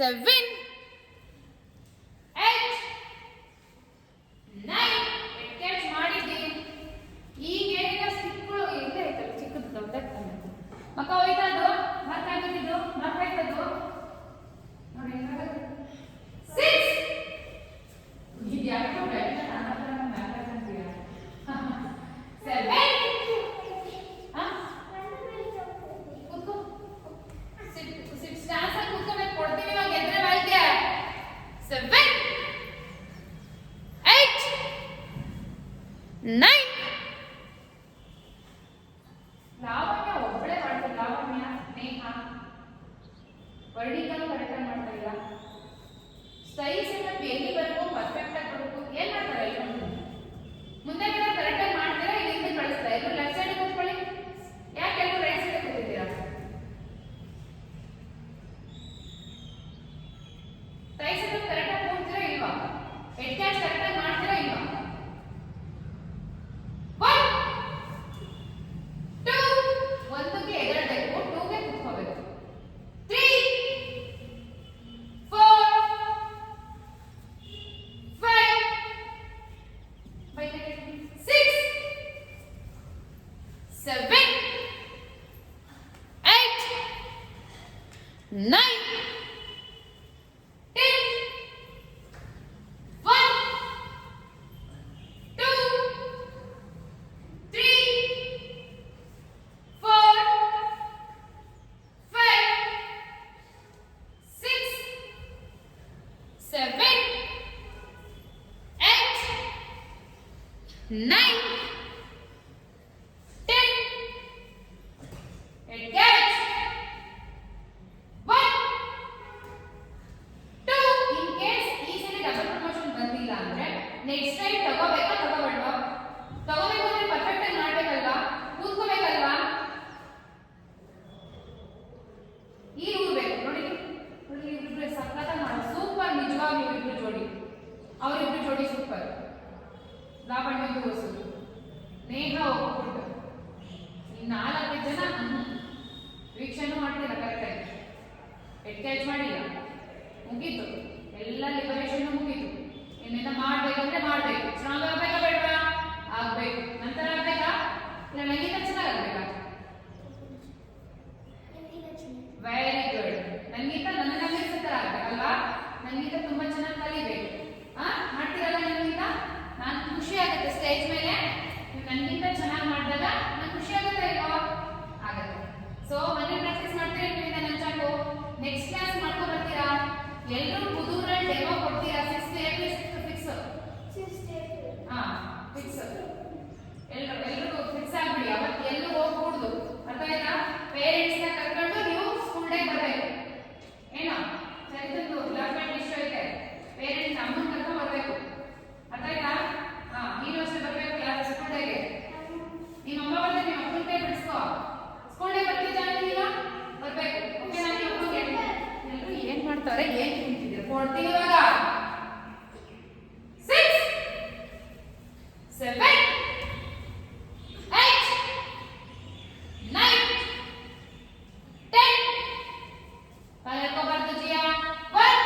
7, 8, 9. Catch ಮಾಡಿದ್ದಿ. ಈಗ ಏನಿಲ್ಲ ಸಿಕ್ಕಳು ಇಲ್ಲೇ ಐತಲ್ಲ ಚಿಕ್ಕದು ದೊಡ್ಡದು ಮಕ್ಕ ಹೋಯ್ತದು ಮಾರ್ಕ್ ಆಗಿದ್ದು ಮಾರ್ಕ್ ಆಯ್ತದು ನೋಡಿ ಹೆಂಗಾಗುತ್ತೆ 6. ಇದು ಯಾಕೋ ಬೆಟ್ಟ ನನ್ನ ಹತ್ರ ಮ್ಯಾಪ್ ಅಂತೀಯ 7. ಕೂತ್ಕೋ ಸ್ಟಾನ್ಸ್ ಅಲ್ಲಿ ಕೂತ್ಕೋಬೇಕು ಕೊಡ್ತೀವಿ ನಾವು ಗೆದ್ರೆ ಬಾಯ್ಗೆ 7, 8, 9. ಲಾವಣ್ಯ ಒಬ್ಬಳೇ ಮಾಡ್ತಾರೆ. ಲಾವಣ್ಯ ನೇಹ ವರ್ಣಿಕನು ಕರೆಕ್ಟ್ ಮಾಡ್ತಾ ಇಲ್ಲ. ಸ್ಥಾಯಿ ಸೆಟಪ್ ಎಲ್ಲಿವರೆಗೂ ಪರ್ಫೆಕ್ಟ್ ಆಗಿ ಬರಬೇಕು ಏನ್ ಮಾಡ್ತಾರೆ ಎಲ್ಲರೂ ಮುಂದೆ ಕರೆಕ್ಟ್ ಆಗಿ ಮಾಡ್ತೀರಾ ಇಲ್ಲಿಂದ ಕಳಿಸ್ತಾ ಎಲ್ಲರೂ ಲೆಫ್ಟ್ ಸೈಡ್ ಕೂತ್ಕೊಳ್ಳಿ. ಯಾಕೆ ಎಲ್ಲರೂ ರೈಟ್ ಸೈಡ್ ಕೂತಿದ್ದೀರಾ? ಸ್ಥಾಯಿ ಸೆಟಪ್ ಕರೆಕ್ಟ್ ಆಗಿ ಕೂರ್ತೀರಾ ಇಲ್ವಾ? ಹೆಡ್ ಕ್ಯಾಚ್ ಕರೆಕ್ಟ್ ಆಗಿ ಮಾಡ್ತೀರಾ ಇಲ್ವಾ? 1, 2 ಒಂದಕ್ಕೆ ಎಗರಬೇಕು 2ಗೆ ಕೂತ್ಕೋಬೇಕು 3, 4, 5, 6, 7, 8, 9, 10. 1, 2, 3, 4, 5, 6, 7, 8, 9, 10. Head catch 1, 2. In case ಈ ಸಲ ಡಬಲ್ ಪ್ರಮೋಷನ್ ಬಂದಿಲ್ಲ ಅಂದ್ರೆ ನೆಕ್ಸ್ಟ್ ಟೈಮ್ ತಗೋಬೇಕಾ ತಗೋಬೇಡ್ವಾ? ತಗೋಬೇಕು ಅಂದ್ರೆ ಪರ್ಫೆಕ್ಟ್ ಆಗಿ ಮಾಡ್ಬೇಕಲ್ವಾ? ಕೂತ್ಕೋಬೇಕಲ್ವಾ? ಈ ರೂಲ್ ಬೇಕು ನೋಡಿ. ನೋಡಿ ಇಬ್ರು ಸಕ್ಕತ್ತಾಗಿ ಮಾಡೋ ಸೂಪರ್. ನಿಜವಾಗ್ಲೂ ಇಬ್ರು ಜೋಡಿ ಅವರಿಬ್ರು ಜೋಡಿ ಸೂಪರ್. ಲಾವಣ್ಯಂದು ಹೊಸು ನೇಹ ಒಪ್ಪಿಕೊಂಡು ಈ 4 ಜನ ವೀಕ್ಷಣೆ ಮಾಡ್ತೀರಾ ಕರೆಕ್ಟಾಗಿ. ಹೆಡ್ ಕ್ಯಾಚ್ ಮಾಡಿಲ್ಲ ಮುಗೀತು. ಎಲ್ಲ ಲಿಬರೇಷನ್ ಮುಗೀತು. ಇನ್ನೇನ ಮಾಡ್ಬೇಕಂದ್ರೆ ಮಾಡ್ಬೇಕು. ಸ್ಟ್ರಾಂಗ್ ಆಗ್ಬೇಕಾ ಬೇಡವಾ? ಆಗ್ಬೇಕು. ನಂತರ ಆಗ್ಬೇಕಾ ಇಲ್ಲ ನಂಗಿಂತ ಚೆನ್ನಾಗಿ ಆಗ್ಬೇಕಾ? Very good. ನಂಗಿಂತ ನನ್ನ ತರ ಆಗ್ಬೇಕಲ್ವಾ? ನಂಗಿಂತ ತುಂಬಾ ಚೆನ್ನಾಗಿ ಕಲಿಬೇಕು. ಮಾಡ್ತೀರಲ್ಲ ನಂಗಿಂತ? ನಾನು ಖುಷಿ ಆಗುತ್ತೆ ಸ್ಟೇಜ್ ಮೇಲೆ ನೀವು ನನಗಿಂತ ಚೆನ್ನಾಗಿ ಮಾಡಿದಾಗ ನಂಗೆ ಖುಷಿ ಆಗುತ್ತೆ ಇಲ್ವಾ? ಆಗುತ್ತೆ. ಸೊ ಮನೆ ಪ್ರಾಕ್ಟೀಸ್ ಮಾಡ್ತೀರಾ ಇದರಿಂದ ನಂಚಾಕು ನೆಕ್ಸ್ಟ್ ಕ್ಲಾಸ್ ಮಾಡ್ಕೊಂಡು ಬರ್ತೀರಾ? ಎಲ್ಲರೂ ಕುದೂರಲ್ಲಿ ಡೆಮೋ ಕೊಡ್ತೀರಾ? 6th April fix. ಫಿಕ್ಸ್ ಎಲ್ಲರೂ ಫಿಕ್ಸ್ ಆಗ್ಬಿಡಿ. ಅವತ್ತು ಎಲ್ಲೂ ಹೋಗ್ಕೂಡ್ದು. ಅರ್ಥ ಆಯ್ತಾ? ಪೇರೆಂಟ್ಸ್ನ ಕರ್ಕೊಂಡು ನೀವು ಸ್ಕೂಲ್ ಡೇ ಬರಬೇಕು. ಏನೋ ಸರಿದಂದು ಲಾಸ್ಟ್ ಟೈಮ್ ಇಶ್ಯೂ ಐತೆ. ಪೇರೆಂಟ್ಸ್ ಅಮ್ಮನ ಕರ್ಕೊಂಡು ಬರಬೇಕು. ಅರ್ಥ ಆಯ್ತಾ? ನೀನು ಅಷ್ಟೇ ಬರಬೇಕು ಕ್ಲಾಸ್ ಸ್ಕೂಲ್ ಡೇಗೆ. ನಿಮ್ಮ ಅಮ್ಮ ಬಂದ್ರೆ ನಿಮ್ಮ ಅಪ್ಪನ ಕೈ ಬಿಡಿಸ್ಕೋ. ಸ್ಕೂಲ್ ಡೇ ಬರ್ತೀವಿ ಜಾನಿಲ್ಲ ಬರಬೇಕು. ಓಕೆ ನಾನು ನಿಮ್ಮ ಅಪ್ಪಗೆ ಎಲ್ಲರೂ ಏನು ಮಾಡ್ತಾರೆ ಏನು ತಿಂತಿದ್ದೀರಾ ಕೊಡ್ತೀನಿ ಇವಾಗ. 6, 7, 8, 9, 10. ಕಲ್ತ್ಕೋಬಾರ್ದು ಜಿಯಾ. 1,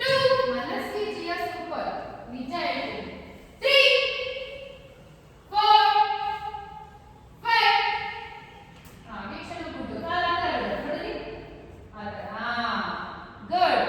2 ಮನಸ್ಸಿ ಜಿಯಾ ಸೂಪರ್ ನಿಜ ಹೇಳ್ತೀನಿ. 3, 4, 5. ವೀಕ್ಷಣೆ ಕೊಟ್ಟು ಕಾಲ ನೋಡಿ ಗುಡ್.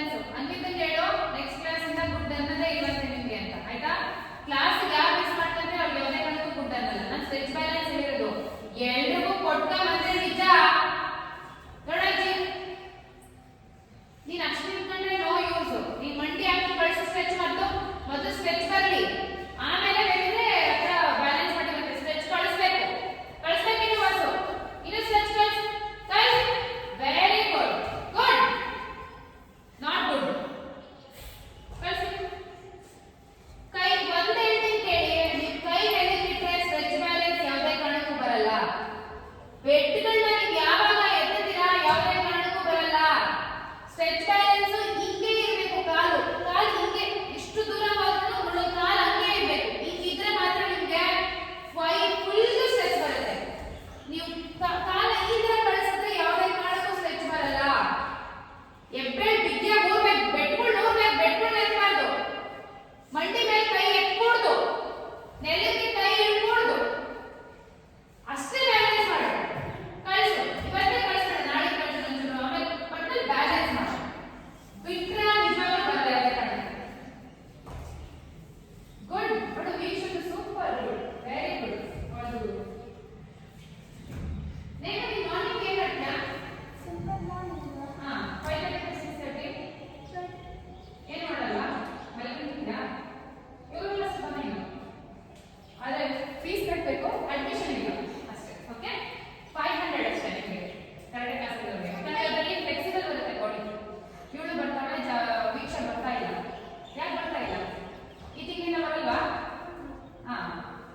ಬ್ಯಾಲೆನ್ಸ್ ಅಂತಿದ್ದಂಗೆ ಹೇಳು. ನೆಕ್ಸ್ಟ್ ಕ್ಲಾಸ್ ಇಂದ ಗುಡ್ ಅನ್ನೋದೇ ಇರುತ್ತೆ ನಿಮ್ಗೆ ಅಂತ, ಆಯ್ತಾ? ಕ್ಲಾಸ್ ಯಾರು ಮಿಸ್ ಮಾಡ್ತಾರೆ ಅವ್ರಿಗೆ ಯಾವುದೇ ಕಾರಣಕ್ಕೂ ಗುಡ್ ಅನ್ನಲ್ಲ. ನಾನು ಸ್ಟ್ರೆಚ್ ಬ್ಯಾಲೆನ್ಸ್ ಹೇಳಿರೋದು ಎಲ್ರಿಗೂ ಕೊಟ್ಟ ಮತ್ತೆ ನಿಜ. ನೋಡಜ್ಜಿ, ನೀನ್ ಅಷ್ಟು ನಿಂತ್ಕೊಂಡ್ರೆ ನೋ ಯೂಸ್. ನೀನ್ ಮಂಡಿ ಹಾಕಿ ಕಳಿಸು ಸ್ಟ್ರೆಚ್ ಮೊದಲು ಸ್ಟ್ರೆಚ್ ಬರಲಿ, ಆಮೇಲೆ ಬೇಕಿದ್ರೆ ಹತ್ರ ಬ್ಯಾಲೆನ್ಸ್ ಮಾಡಿ ಮತ್ತೆ ಸ್ಟ್ರೆಚ್ ಕಳಿಸ್ಬೇಕು. ಇನ್ನು ವಾಸು ಇನ್ನು ಸ್ಟ್ರೆಚ್ ಕಳಿಸಿ. Very good. Good not good. ಕಳಿಸಿ. ಕೈ ಒಂದ್ ಹೇಳ್ತೀನಿ ಕೇಳಿ, ನೀವು ಕೈ ಎಳೆದಿಟ್ರೆ ಸ್ಟ್ರೆಚ್ ಬ್ಯಾಲೆನ್ಸ್ ಯಾವುದೇ ಕಾರಣಕ್ಕೂ ಬರಲ್ಲ. ಬೆಟ್ಗಳನ್ನ ನೀವು ಯಾವಾಗ ಎತ್ತಿದ್ದೀರಾ ಯಾವುದೇ ಕಾರಣಕ್ಕೂ ಬರಲ್ಲ. ಸ್ಟ್ರೆಚ್ ಬ್ಯಾಲೆನ್ಸ್ ಹಿಂಗೆ ಇರಬೇಕು. ಕಾಲು ಹಿಂಗೆ ಇಷ್ಟು ದೂರ ಹೋದ್ರೂ ಕಾಲು ಹಂಗೆ ಇರಬೇಕು. ಇದ್ರೆ ಮಾತ್ರ ನಿಮ್ಗೆ ಫುಲ್ ಸ್ಟ್ರೆಚ್ ಬರುತ್ತೆ. ನೀವು ಕಾಲ ಈ ತರ ಕಳಿಸಿದ್ರೆ ಯಾವುದೇ ಕಾರಣಕ್ಕೂ ಸ್ಟ್ರೆಚ್ ಬರಲ್ಲ. ಎಬ್ಬೆಳ್ ಬಿದ್ದೆ ಊರ್ಬೇಕು, ಬೆಟ್ಗಳು ಎತ್ತಬಾರ್ದು. ಮಂಡಿ ಮೇಲೆ ಕೈ ಎತ್ಕೂಡ್ದು, ನೆಲಕ್ಕೆ ಕೈ ಇಟ್ಕೂಡ್ದು. ಅಷ್ಟೇ ಬ್ಯಾಲೆನ್ಸ್ ಮಾಡು. ಕಳಿಸು. ಇವತ್ತೇ ಕಳಿಸೋಣ, ನಾಳೆ ಕಳಿಸೋಣ, ಆಮೇಲೆ ಒಟ್ಟಲ್ಲಿ ಬ್ಯಾಲೆನ್ಸ್ ಮಾಡು. ಬಿಟ್ರೆ ನಿಜವಾಗ್ಲೂ ಬರಲ್ಲ ಯಾವುದೇ ಕಾರಣಕ್ಕೆ. ಗುಡ್. ಬಟ್ ವೀಕ್ಷಕ super good. Very good. All good. Neha ನೀನು ಮಾರ್ನಿಂಗ್ ಏನು ಮಾಡ್ತೀಯಾ? Simple morning. ಹಾ, 5:30 ಏನು ಮಾಡಲ್ಲ? ಮಲಗಿದ್ದೀರಾ? ಇವರು ಕ್ಲಾಸ್ ಬಂದಿಲ್ಲ. ಆದರೆ ಫೀಸ್ ಕಟ್ಟಬೇಕು, ಅಡ್ಮಿಷನ್ ಇಲ್ಲ ಅಷ್ಟೇ. ಓಕೆ, 500 ಅಷ್ಟೇ ನಿಮಗೆ ಕರೆಕ್ಟ್ ಕ್ಲಾಸ್ಗಳಿಗೆ. ಯಾಕಂದ್ರೆ ಅದರಲ್ಲಿ ಫ್ಲೆಕ್ಸಿಬಲ್ ಬರುತ್ತೆ ಬಾಡಿ. ಇವಳು ಬರ್ತಾಳೆ, ವೀಕ್ಷ ಬರ್ತಾ ಇಲ್ಲ. ಯಾಕೆ ಬರ್ತಾ ಇಲ್ಲ? ಈ ತಿಂಗಳಿಂದ ಬರಲ್ವಾ? ಹಾ,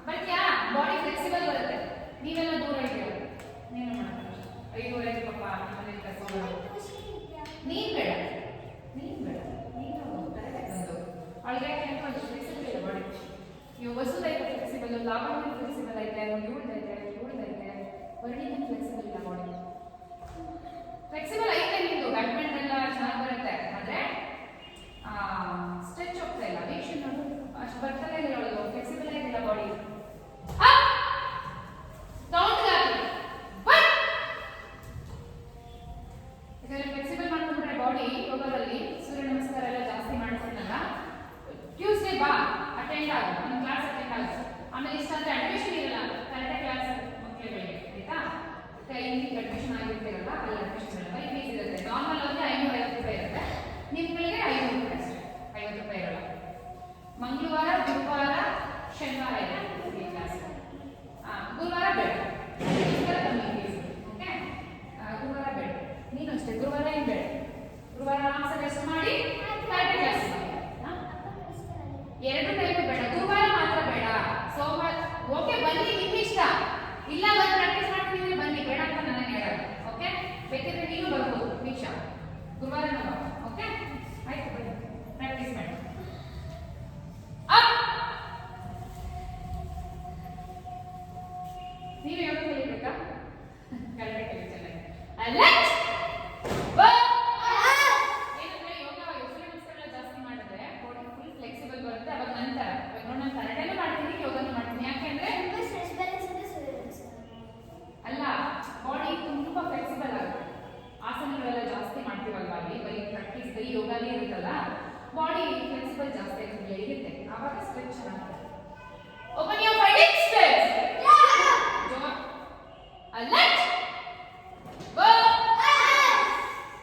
ಬರ್ತೀಯಾ? ಬಾಡಿ ಫ್ಲೆಕ್ಸಿಬಲ್ ಬರುತ್ತೆ. ನೀವೆಲ್ಲ ದೂರ ಇದ್ದೀರ, ನೀನು ಮಾಡ್ತಾರೆ 5:30 ಪಾಪ ಮನೇಲಿ ಕರ್ಕೊಂಡು. ನೀನ್ ಬೇಡ, ನೀನು ಕರೆಕ್ಟ್ ಬಂದು ಅವಳಿಗೆ ಯಾಕೆ ಫ್ಲೆಕ್ಸಿಬಲ್ ಇಲ್ಲ ಬಾಡಿ. ನೀವು ವಸುದೈತೆ ಫ್ಲೆಕ್ಸಿಬಲ್, ಲಾವಣ್ಯ ಫ್ಲೆಕ್ಸಿಬಲ್ ಐತೆ, ಇವಳದೈತೆ, ವರ್ಣಿಗೆ ಫ್ಲೆಕ್ಸಿಬಲ್ ಇಲ್ಲ ಬಾಡಿ. ಫ್ಲೆಕ್ಸಿಬಲ್ ಐತೆ ನಿಮ್ದು, ಬ್ಯಾಡ್ಮಿಂಟನ್ ಎಲ್ಲ ಚೆನ್ನಾಗಿ ಬರುತ್ತೆ. ಆದ್ರೆ ಸ್ಟ್ರೆಚ್ ಹೋಗ್ತಾ ಇಲ್ಲ. ವೀಕ್ಷಣೆ ನೋಡು, ಅಷ್ಟು ಬರ್ತಾನೆ ಇಲ್ಲ ಅವಳು, ಫ್ಲೆಕ್ಸಿಬಲ್ ಆಗಿಲ್ಲ ಬಾಡಿ. ಯಾಕಂದ್ರೆ ಫ್ಲೆಕ್ಸಿಬಲ್ ಮಾಡ್ಕೊಂಡ್ರೆ ಬಾಡಿ ಯೋಗದಲ್ಲಿ ಸೂರ್ಯ ನಮಸ್ಕಾರ ಎಲ್ಲ ಜಾಸ್ತಿ ಮಾಡ್ತೀನಲ್ಲ. ಟ್ಯೂಸ್ಡೇ ಬಾ, ಅಟೆಂಡ್ ಆಗು, ನನ್ನ ಕ್ಲಾಸ್ ಅಟೆಂಡ್ ಆಗು. ಆಮೇಲೆ ಇಷ್ಟ ಅಂದ್ರೆ ಅಡ್ಮಿಷನ್ ಇರಲ್ಲ, ಕರೆಕ್ಟ್ ಕ್ಲಾಸ್ ಮಕ್ಕಳುಗಳಿಗೆ, ಆಯ್ತಾ? ಹಿಂದಿಗೆ ಅಡ್ಮಿಷನ್ ಆಗಿರ್ತೀರಲ್ಲ, ಅಲ್ಲಿ ಅಡ್ಮಿಷನ್ ಇರಲ್ಲ. ಫೀಸ್ ಇರುತ್ತೆ. ನಾರ್ಮಲ್ ಅಂದ್ರೆ 550 ರೂಪಾಯಿ ಇರುತ್ತೆ. ನಿಮ್ಗಳಿಗೆ 500 ರೂಪಾಯಿ ಅಷ್ಟೇ, 50 ರೂಪಾಯಿ ಇರಲ್ಲ. ಮಂಗಳವಾರ, ಗುರುವಾರ, ಶನಿವಾರ ಇದೆ ಈ ಕ್ಲಾಸ್. ಗುರುವಾರ ಬೇಡ, ಕಮ್ಮಿ ಫೀಸ್. ಓಕೆ, ಗುರುವಾರ ಬೇಡ. ನೀನು ಅಷ್ಟೇ, ಗುರುವಾರ ಏನು ಬೇಡ. ಗುರುವಾರ ಆರಾಮ್ಸೆ ರೆಸ್ಟ್ ಮಾಡಿ ಕರೆಕ್ಟ್ ಕ್ಲಾಸ್ ಮಾಡಿ. ಎರಡು ಟೈಮ್ ಬೇಡ, ಗುರುವಾರ ಮಾತ್ರ ಬೇಡ. ಸೋಮವಾರ ಓಕೆ ಬನ್ನಿ, ನಿಮ್ಮ ಇಷ್ಟ. ಇಲ್ಲ ಬಂದು ಪ್ರಾಕ್ಟೀಸ್ ಮಾಡ್ತಿದ್ರೆ ಬನ್ನಿ, ಬೇಡ ಅಂತ ನನಗೆ ಹೇಳಲ್ಲ. ಓಕೆ, ಬೇಕಿದ್ರೆ ನೀನು ಬರ್ಬೋದು ವೀಕ್ಷಾ. ಗುರುವಾರ ಬಾ. ಓಕೆ, ಆಯ್ತು, ಬನ್ನಿ ಪ್ರಾಕ್ಟೀಸ್ ಮಾಡಿ. ನೀವು ಯೋಗ ಕಲಿಬೇಕಾ? ಕರೆಕ್ಟ್ ಕಲಿ ಚೆನ್ನಾಗಿ. ಅಲರ್ಟ್ ಏನಂದ್ರೆ ಯೋಗ ಸೂರ್ಯ ನಮಸ್ಕಾರ ಜಾಸ್ತಿ ಮಾಡಿದ್ರೆ ಬಾಡಿ ಫುಲ್ ಫ್ಲೆಕ್ಸಿಬಲ್ ಬರುತ್ತೆ. ಅವಾಗ ನಂತರ ನಾನು ಕನ್ನಡನೂ ಮಾಡ್ತೀನಿ, ಯೋಗನೂ ಮಾಡ್ತೀನಿ. ಯಾಕೆಂದ್ರೆ ಅಲ್ಲ, ಬಾಡಿ ತುಂಬಾ ಫ್ಲೆಕ್ಸಿಬಲ್ ಆಗುತ್ತೆ. ಆಸನಗಳೆಲ್ಲ ಜಾಸ್ತಿ ಮಾಡ್ತೀವಲ್ವಾ, ಅಲ್ಲಿ ಬರೀ ಪ್ರಾಕ್ಟೀಸ್ ಬರೀ ಯೋಗನೇ ಇರುತ್ತಲ್ಲ, ಬಾಡಿ ಫ್ಲೆಕ್ಸಿಬಲ್ ಜಾಸ್ತಿ ಇರುತ್ತೆ. ಆವಾಗ ಸ್ಟ್ರೆಚ್ ಚೆನ್ನಾಗುತ್ತೆ. Open your fighting stretch. Alert go.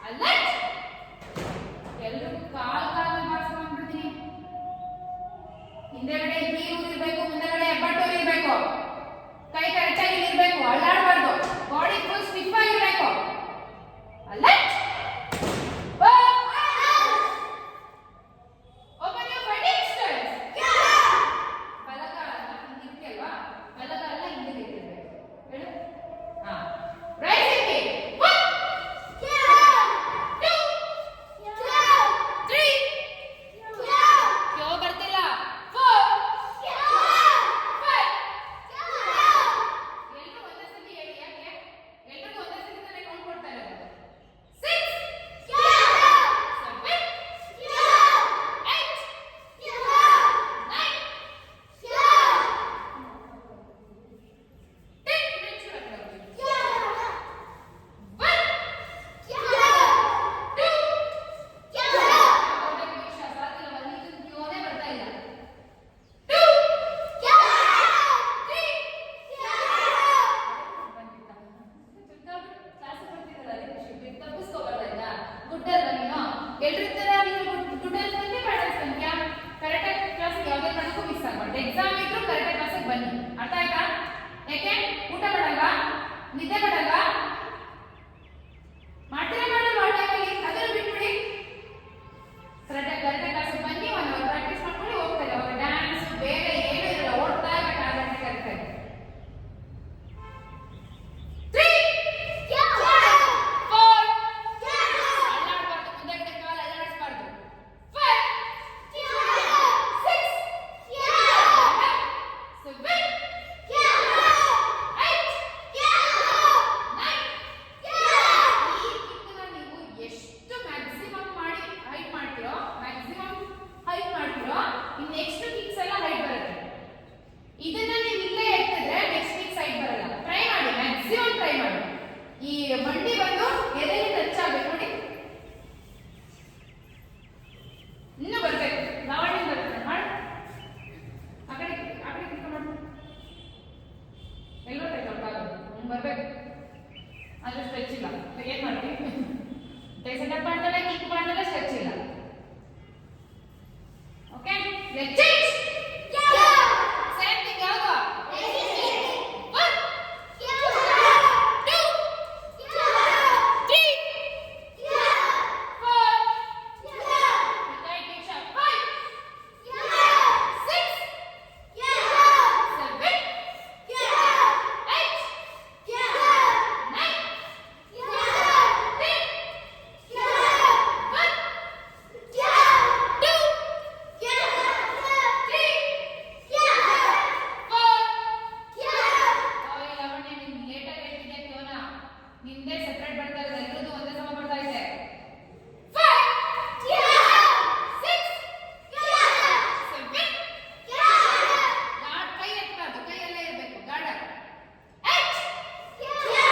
Alert. ಎಲ್ಲರೂ ಕಾಲ್ ಬಾರಿಸ್ಕೊಂಡ್ಬಿಡ್ತೀನಿ. ಹಿಂದೆಗಡೆ ನೀರು ಇರಬೇಕು, ಮುಂದೆಗಡೆ ಹೆಬ್ಬಟ್ಟು ಇರಬೇಕು, ಕೈ ಕರೆಕ್ಟಾಗಿ ಇರಬೇಕು, ಅಳ್ಳಾಡಬಾರ್ದು, ಬಾಡಿ ಫುಲ್ ಸ್ಟಿಫ್ ಆಗಿರಬೇಕು. Alert go. Open your fighting stretch. ಬಲಗಾಲ ಹಿಂದಿಕ್ಕೆ ಅಲ್ವಾ, ಬಲಗಾಲ ಹಿಂದಿಗೆ ಇರಬೇಕು. ಹೇಳು. ರೈಸಿಂಗ್ 1 2 3 ಕ್ಯೋ ಬರ್ತಿಲ್ಲ 4 5 ಎಲ್ಲರೂ ಒಂದೇ ಸತಿ ಹೇಳಿ. ಯಾಕೆ ಎಲ್ಲರೂ ಒಂದೇ ಸತಿ ತಾನೇ ಕೌಂಟ್ ಕೊಡ್ತಾ ಇರೋದು? 6 ಮಾಡಬಾರ್ದು. ಎಕ್ಸಾಮ್ ಇದ್ರು ಕರೆಕ್ಟ್ ಕ್ಲಾಸಿಗೆ ಬನ್ನಿ. ಅರ್ಥ ಆಯ್ತಾ? ಯಾಕೆ ಊಟ ಮಾಡಲ್ವಾ, ನಿದ್ದೆ ಮಾಡಲ್ವಾ, ಮಾಡ್ತೀರಾ ಮಾಡಲ್ವಾ ಆ ಟೈಮಲ್ಲಿ? ಅದನ್ನು ಬಿಟ್ಬಿಡಿ. ಕರೆಕ್ಟ್ ಕ್ಲಾಸಿಗೆ ಬನ್ನಿ, 1 ಅವರ್ ಪ್ರಾಕ್ಟೀಸ್ ಮಾಡ್ಕೊಂಡು ಹೋಗ್ತಾರೆ. ಅವ್ರ ಡ್ಯಾನ್ಸ್ ಬೇರೆ ಏನೂ ಇರಲ್ಲ, ಓಡ್ತಾ ಇರಬೇಕು ಆ ಗಂಟೆ ಕರೆಕ್ಟಾಗಿ. 3 4 ಅಲ್ಲಾಡಬಾರ್ದು, ಮುಂದೆ ಕಡೆ ಕಾಲ ಅಲ್ಲಾಡಿಸಬಾರ್ದು. 5 6 7 ಇದನ್ನ ನೀವು ಇಲ್ಲೇ ಎತ್ತಿದ್ರೆ ನೆಕ್ಸ್ಟ್ ವೀಕ್ ಸೈಡ್ ಬರಲ್ಲ. ಟ್ರೈ ಮಾಡಿ, ಮ್ಯಾಕ್ಸಿಮಮ್ ಟ್ರೈ ಮಾಡಿ. ಈ ಮಂಡಿ ಬಂದು ಎದೆಗೆ ಟಚ್ ಆಗಬೇಕು ನೋಡಿ. ಇನ್ನು ಬರ್ಬೇಕು, ಲಾವಣ್ಯ ಬರುತ್ತೆ ಮಾಡಿ. ಆ ಕಡೆ ಕಿಕ್ಕ ಮಾಡು. ಎಲ್ಲೋ ಟೈಟ್ ಹಿಂಗೆ ಬರ್ಬೇಕು. ಆದ್ರೆ ಸ್ಟ್ರೆಚ್ ಇಲ್ಲ. ಏನ್ ಮಾಡ್ತೀವಿ? ಸೆಟಪ್ ಮಾಡ್ತಾನೆ, ಕಿಕ್ ಮಾಡ್ತಾನೆ, ಸ್ಟ್ರೆಚ್ ಇಲ್ಲ. Okay, let's change. ನಿಂದೆ ಸೆಪರೇಟ್ ಬರ್ತಾ ಇದೆ, ಎಲ್ಲರದು ಒಂದೇ ಸಮ ಬರ್ತಾ ಇದೆ. 5 6 7 ಗಾಡ್ ಕೈ ಎತ್ತಬಾರ್ದು, ಕೈಯಲ್ಲೇ ಇರಬೇಕು, ಗಾರ್ಡ್. 8 9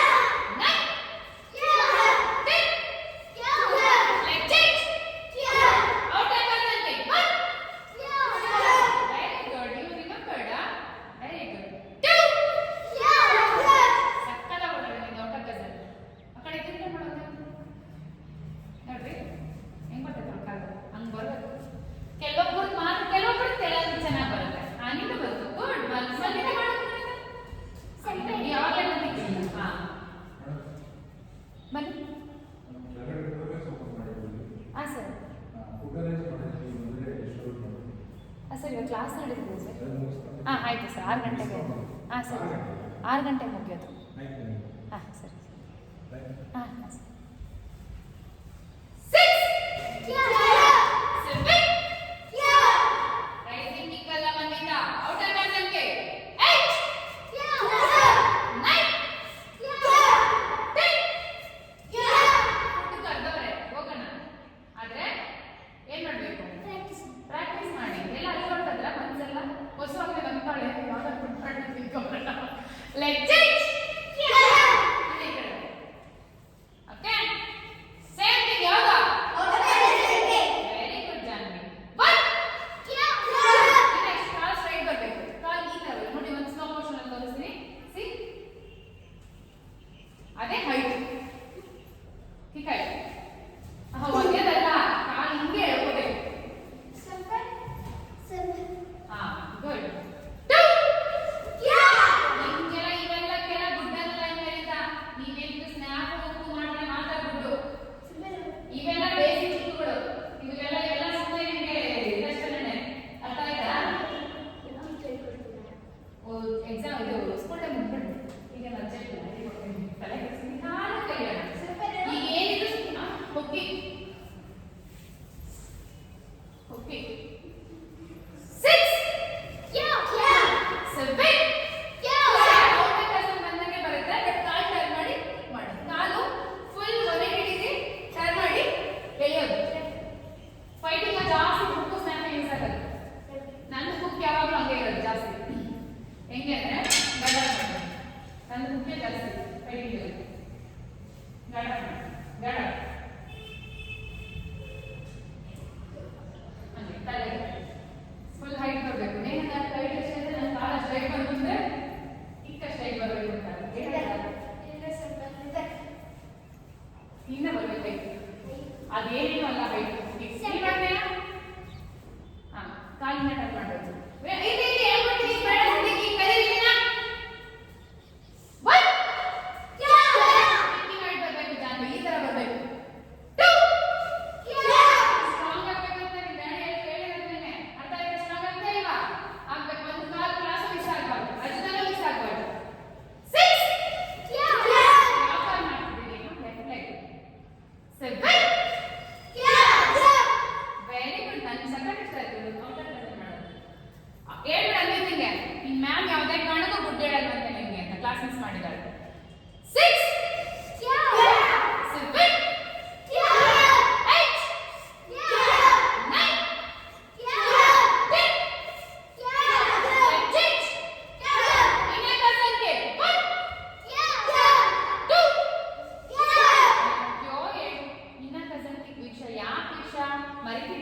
10 leg change. ಔಟ್ ಆಗದಂತೆ 1. Very good, you remembered. Very good. 2 ಸಕ್ಕಲ ಹೊರಗಡೆ ನಿಂಗೆ ಔಟ್ ಆಗದಂತೆ. ಆ ಕಡೆ ತಿರ್ಗಿ ಮಾಡೋದು ನೋಡ್ರಿ, ಹೆಂಗ್ ಬರ್ತೈತೆ ಕಾಲು ಹಂಗೆ ಬರಬೇಕು. ಕೆಲವೊಬ್ರು ಮಾತ್ರ, ಕೆಲವೊಬ್ರು ತೆಳಗೆ ಚೆನ್ನಾಗಿ ಬರುತ್ತೆ. ನಿಂದು ಬಂತು, ಗುಡ್. ಮಲ್ಸಲ್ಲಿ ಮಾಡೋದು ಯಾವಾಗಲೇ ಬಂದಿದ್ದೀನಿ. ಹಾಂ ಬನ್ನಿ. ಹಾಂ ಸರ್. ಸರ್ ಇವಾಗ ಕ್ಲಾಸ್ ನಡೀತಿದೆ ಸರ್. ಹಾಂ ಆಯಿತು ಸರ್, 6 ಗಂಟೆಗೆ. ಹಾಂ ಸರ್, 6 ಗಂಟೆಗೆ ಮುಗಿಯೋದು. ಹಾಂ ಸರಿ. ಹಾಂ ಹಾಂ ಸರ್. 6 7 ರೈಸಿಂಗ್ ಕಿಕ್ ಅಲ್ಲ ಬಂದಿದ್ದ, ಔಟ್ ಆಗದಂತೆ. 8 9 10 ಫುಡ್ ಕರ್ದವ್ರೆ ಹೋಗೋಣ. ಆದ್ರೆ ಏನ್ ಮಾಡ್ಬೇಕು? ಪ್ರಾಕ್ಟೀಸ್ ಮಾಡಿ. ಎಲ್ಲ ಅಲ್ಕೊಳ್ತದ್ರ ಮನ್ಸೆಲ್ಲ ಹೊಸವಾಗ್ಲೇ ಬಂದ್ತಾಳೆ, ಯಾವ್ದಾದ್ರು ಫುಡ್ ಪ್ರಾಕ್ಟೀಸ್ ತಿಳ್ಕೊಂಡ್ರೆ. Leg change. ಓಕೆ,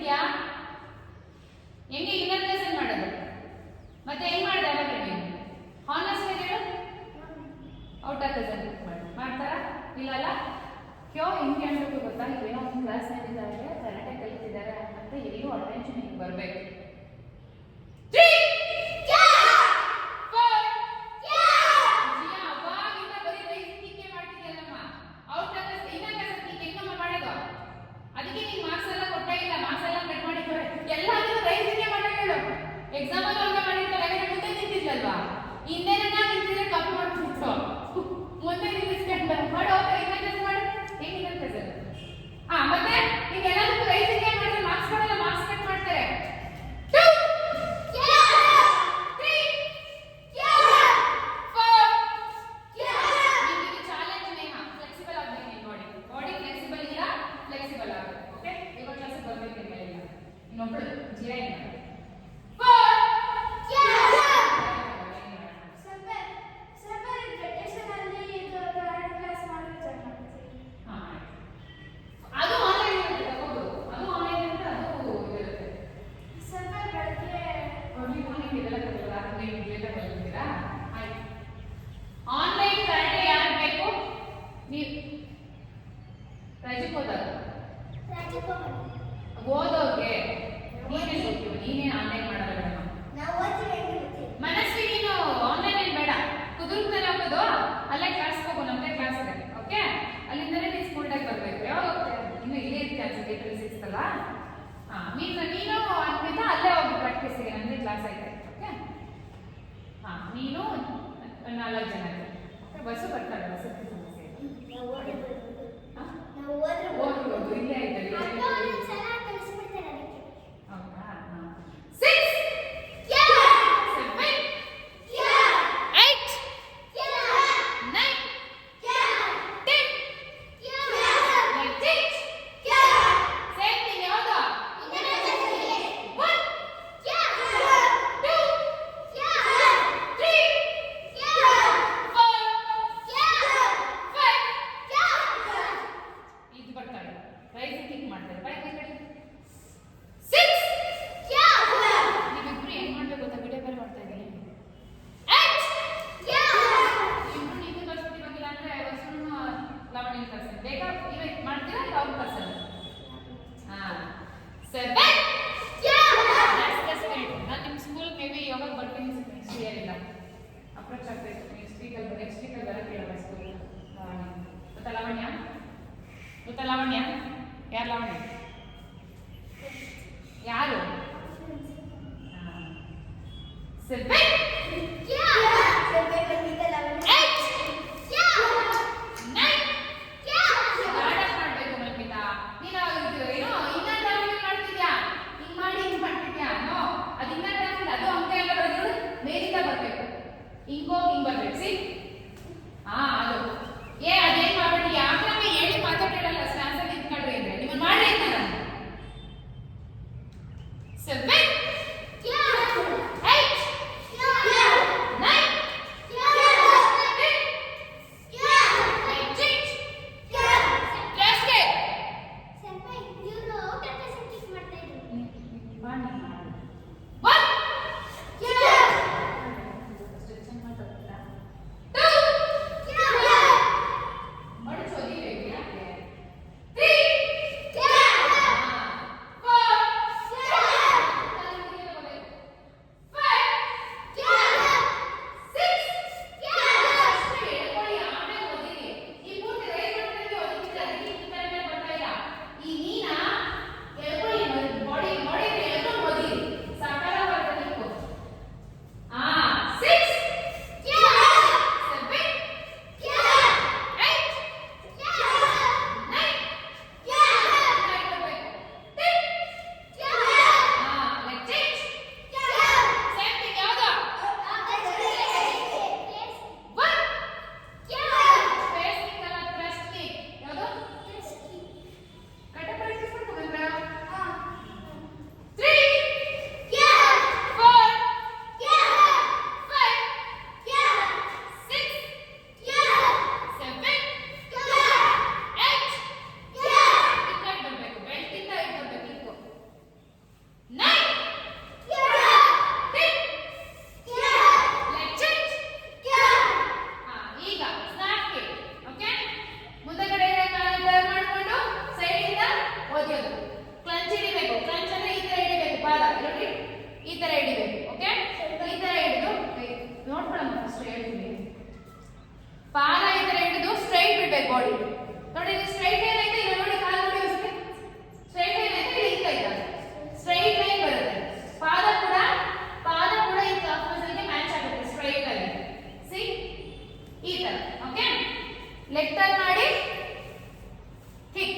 ಬರ್ತಿದ್ಯಾ? ಹೆಂಗೆ ಇನ್ನರ್ ಲೆಸನ್ ಮಾಡೋದು? ಮತ್ತೆ ಹೆಂಗ್ ಮಾಡ್ದೆ ಅವಾಗ ನೀವು? ಹಾನೆಸ್ಟ್ ಆಗಿ ಹೇಳು. ಔಟ್ ಆಫ್ ಲೆಸನ್ ಮಾಡ್ತಾರಾ? ಇಲ್ಲಲ್ಲ? ಕ್ಯೋ ಹಿಂಗೆ ಅನ್ಬೇಕು ಗೊತ್ತಾ? ಇವೇನೋ ಒಂದು ಕ್ಲಾಸ್ ನಡೀತಾರೆ, ಕರಾಟೆ ಕಲಿತಿದ್ದಾರೆ ಅಂತ ಎಲ್ಲೂ ಅಟೆನ್ಷನ್ ಹಿಂಗೆ ಬರಬೇಕು. ಅದಕ್ಕೆ ನೀನು ಮಾರ್ಕ್ಸ್ ಎಲ್ಲ ಕೊಟ್ಟೇ ಇಲ್ಲ, ಮಾರ್ಕ್ಸ್ ಎಲ್ಲ ಕಟ್ ಮಾಡಿದ್ದಾರೆ. ಎಲ್ಲಾದ್ರೂ ರೈಸಿಂಗ್ ಮಾಡಲ್ಲ. ಎಕ್ಸಾಮ್ ಅಲ್ಲಿ ಹಂಗೆ ಮಾಡಿರ್ತಾರೆ. ಯಾಕಂದ್ರೆ ಮುಂದೆ ನಿಂತಿದ್ಲಲ್ವಾ? ಹಿಂದೆ ನಿಂತಿದ್ರೆ ಕಾಪಿ ಮಾಡ್ತಿತ್ತು. ಮುಂದೆ ನಿಲ್ಲಿಸ್ಕೊಂಡು ಮಾಡಿ ಹೋಗ್ತಾರೆ. ಇನ್ನೊಂದು ಮಾಡಿ ಹೆಂಗಿರುತ್ತೆ ಸರ್? ಮತ್ತೆ ಈಗ ಎಲ್ಲಾದ್ರೂ ರೈಸಿಂಗ್ ಮಾಡಿದ್ರೆ ಮಾರ್ಕ್ಸ್ ಕೊಡಲ್ಲ, ಮಾರ್ಕ್ಸ್ ಕಟ್ ಮಾಡ್ತಾರೆ. ಇನ್ನೊಬ್ಳು ಜಿರಾ ಇಲ್ಲ. ಅದು ಆನ್ಲೈನ್ ಇರುತ್ತೆ, ತಗೋಬೋದು. ಅದು ಆನ್ಲೈನ್ ಇರುತ್ತೆ, ಅದು ಇರುತ್ತೆ. ಆಯ್ತು. ಆನ್ಲೈನ್ ಕರಾಟೆ ಯಾರು ಬೇಕು? ನೀವು ರಜಕ್ಕೆ ಹೋದಾಗ ಓದೋಗೆ ನೀನೇನು ಹೋಗ್ತೀವಿ, ನೀನೇನು ಆನ್ಲೈನ್ ಮಾಡಲ್ಲ ಮೇಡಮ್. ಮನಸ್ವಿ ನೀನು ಆನ್ಲೈನ್ ಏನು ಬೇಡ, ಕುದುರ್ತಾನೆ ಹೋಗೋದು, ಅಲ್ಲೇ ಕ್ಲಾಸ್ ಹೋಗು, ನಮ್ಮದೇ ಕ್ಲಾಸ್ ಇದೆ. ಓಕೆ, ಅಲ್ಲಿಂದಲೇ ನೀನು ಸ್ಕೂಲ್ದಾಗ ಬರಬೇಕು. ಯಾವಾಗ ಹೋಗ್ತೀಯ? ಇನ್ನು ಇಲ್ಲೇ ಇರ್ತೀಯ ಅನ್ಸುತ್ತೆ, 36 ಅಲ್ಲ? ನೀನು ಅನ್ಬಿಟ್ಟು ಅಲ್ಲೇ ಹೋಗಿ ಪ್ರಾಕ್ಟೀಸಿಗೆ, ನಮ್ಮದೇ ಕ್ಲಾಸ್ ಐತೆ. ಓಕೆ, ನೀನು 4 ಜನ ಇದೆ. ಬಸ್ಸು ಬರ್ತಾರೆ, ಬಸ್ಸಕ್ಕೆ ಸಮಸ್ಯೆ ಇಲ್ಲ. ಓದ್ಬೋದು, ಇಲ್ಲೇ ಐತೆ. ಲಾವಣ್ಯ ಯಾರು? ಲಾವಣ್ಯ ಯಾರು? ಮಾಡ್ಬೇಕು ಮಲ್ಪಿತಾ. ನೀನು ಏನೋ ಇನ್ನೊಂದು ಮಾಡ್ತಿದ್ಯಾ, ಹಿಂಗ್ ಮಾಡಿ ಹಿಂಗ್ ಮಾಡ್ತಿದ್ಯಾ? ನೋ, ಅದು ಇನ್ನೊಂದು ಅದು ಅಂಕ ಎಲ್ಲ ಬರೋದು ಮೇಲಿಂದ ಬರ್ಬೇಕು. ಹಿಂಗೋಗಿ ಹಿಂಗ್ ಬರ್ಬೇಕು. ಸಿ ಅದು ಅದೇನ್ ಮಾಡ್ಬೇಡಿ. ಯಾಕಂದ್ರೆ ಹೇಳಿ ಮಾತಾಡಿರಲ್ಲ, ಸ್ನಾಸ ನಿಂತ್ಕೊಳ್ರಿ ಅಂದ್ರೆ ನೀವು ಮಾಡಿ ಅಂತ ನಾನು 7 4 ಈ ತರ ಹಿಡಿಬೇಕು. ಓಕೆ, ಈ ತರ ಹಿಡಿದು ನೋಡ್ಕೊಳ್ಳೋಣ. ಫಸ್ಟ್ ಹೇಳ್ತೀನಿ. ಪಾದ ಈ ತರ ಹಿಡಿದು ಸ್ಟ್ರೈಟ್ ಬಿಡ್ಬೇಕು ಬಾಡಿ. ನೋಡಿ ಸ್ಟ್ರೈಟ್ ಲೈನ್ ಐತೆ, ಇಲ್ಲ ನೋಡಿ ಕಾಲು ನೋಡಿ ಒಂದ್ಸತಿ. ಸ್ಟ್ರೈಟ್ ಲೈನ್ ಐತೆ, ಇಲ್ಲ ಹಿಂಗ್ ಐತಾ? ಸ್ಟ್ರೈಟ್ ಲೈನ್ ಬರುತ್ತೆ. ಪಾದ ಕೂಡ ಈ ಕಾಫ್ ಮಸಲ್ಗೆ ಮ್ಯಾಚ್ ಆಗುತ್ತೆ ಸ್ಟ್ರೈಟ್ ಆಗಿ. ಸಿ ಈ ತರ. ಓಕೆ, ಲೆಗ್ ಟರ್ನ್ ಮಾಡಿ ಕಿಕ್.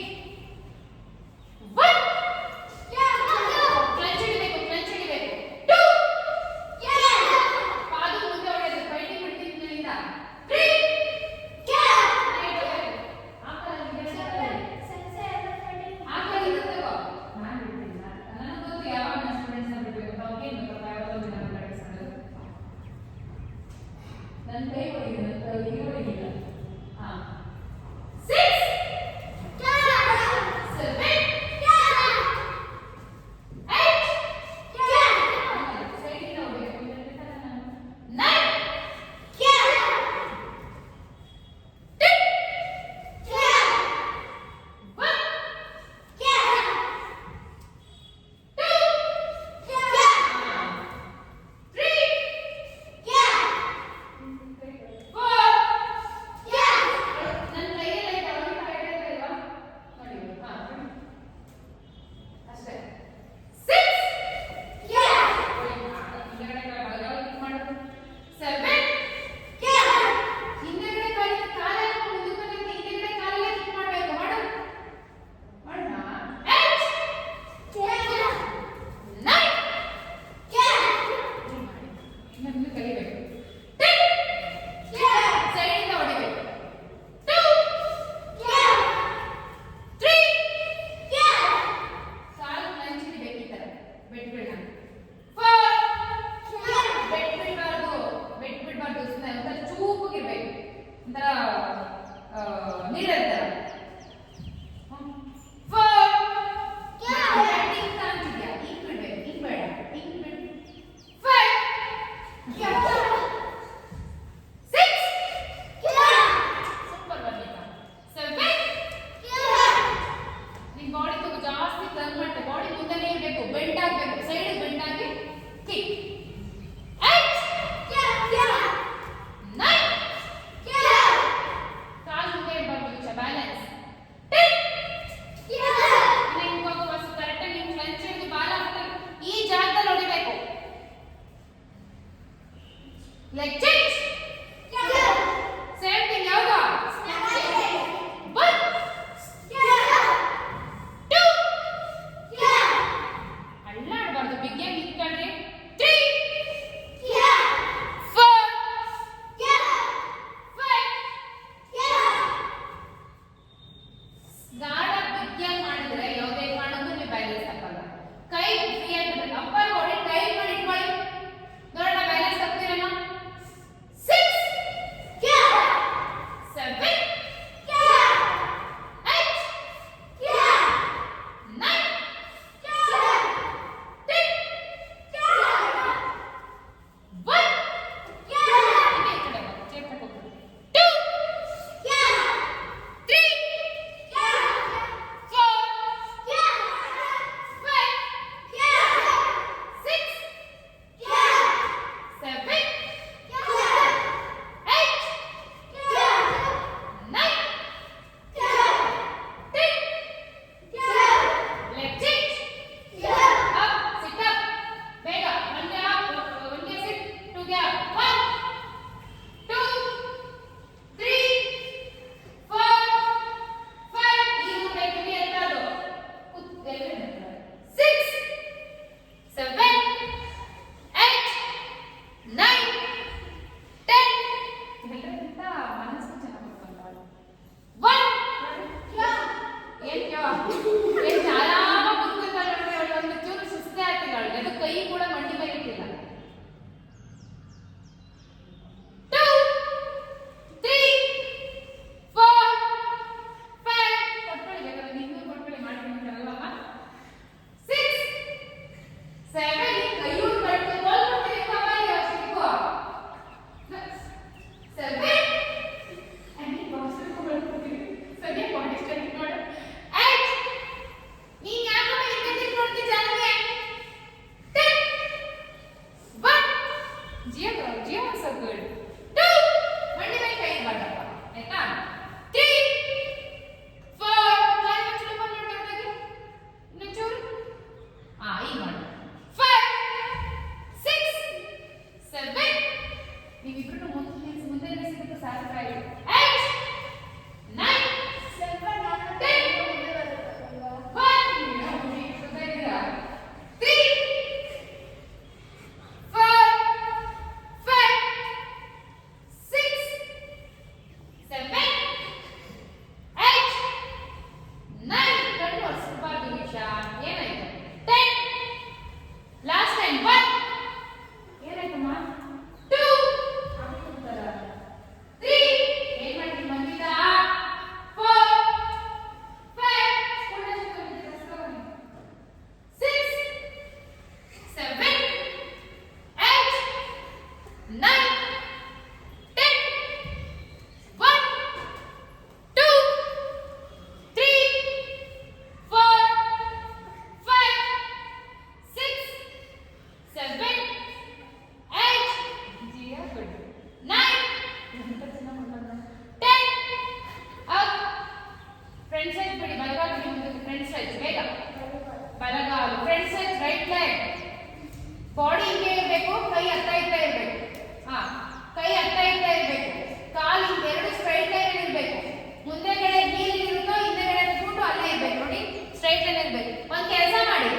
ಕೈ ಅತ್ತ ಇತ್ತ ಇರಬೇಕು. ಕಾಲು ಎರಡು ಸ್ಟ್ರೈಟ್ ಲೈನ್ ಇರಬೇಕು. ಮುಂದೆಗಡೆ ಹೀಲ್ ಇರುತ್ತೋ ಹಿಂದೆಗಡೆ ಫುಟ್ ಅಲ್ಲೇ ಇರಬೇಕು. ನೋಡಿ ಸ್ಟ್ರೈಟ್ ಲೈನ್ ಇರಬೇಕು. ಒಂದು ಕೆಲಸ ಮಾಡಿ,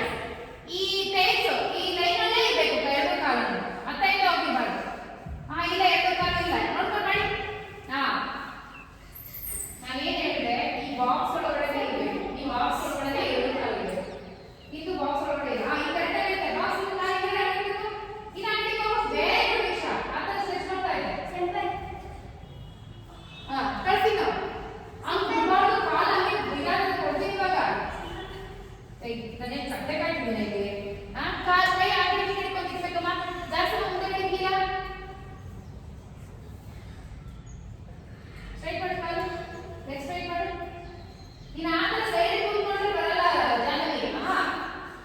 ಈ ಟೈಪ್ಸ್ ಈ ಲೈನ್ ಅಲ್ಲೇ ಇರಬೇಕು. ಎರಡು ಕಾಲು ಅತ್ತ ಇತ್ತ ಹೋಗಿಬಾರ್ದು. ಇಲ್ಲ ಎರಡು ಕಾಲು ಇಲ್ಲ, ನೋಡ್ಕೊಂಡು ಮಾಡಿ. ನಾನೇನ್ ಹೇಳಿದೆ, ಈ ಬಾಕ್ಸ್ ಒಳಗಡೆ ಇರಬೇಕು. ಈ ಬಾಕ್ಸ್ ಒಳಗಡೆ ಎರಡು ಕಾಲು ಇರಬೇಕು. ಇದು ಬಾಕ್ಸ್ ಒಳಗಡೆ ಇಲ್ಲ. ಈ ಕರೆಕ್ಟ್ ಆಗಿದೆ. ಬಾಕ್ಸ್ ಇಲ್ಲ ಇಲ್ಲ ಆಗಿತ್ತು. ಇದು ಅಂಟಿಕೋ ವೆರಿ ಗುಡ್ ವಿಷಯ. ಆತರ ಸ್ಟ್ರೆಚ್ ಮಾಡ್ತಾ ಇದೆ. ಕಳ್ಸಿ ನಾವು ಅಂಕಬಾರ್ದು. ಕಾಲ ಹಂಗೆ ಬಿಡಾದ ಕೊಡ್ತೀನಿ ಇವಾಗ. ನಾನೇನು ಕಟ್ಟೆ ಕಾಯ್ತಿದ್ದೀನಿ ಇಲ್ಲಿ. ಕಾಲು ಕೈ ಆ ಕಡೆ ಈ ಕಡೆ ಕೊಂದಿಸ್ಬೇಕಮ್ಮ. ಜಾಸ್ತಿ ಮುಂದೆ ಕಡಿಗಿಲ್ಲ. ಸ್ಟ್ರೈಟ್ ಮಾಡಿ ಕಾಲು. ಲೆಗ್ ಸ್ಟ್ರೈಟ್ ಮಾಡು. ನೀನು ಆಮೇಲೆ ಸೈಡ್ ಕೂತ್ಕೊಂಡ್ರೆ ಬರಲ್ಲ ಜಾನವಿ.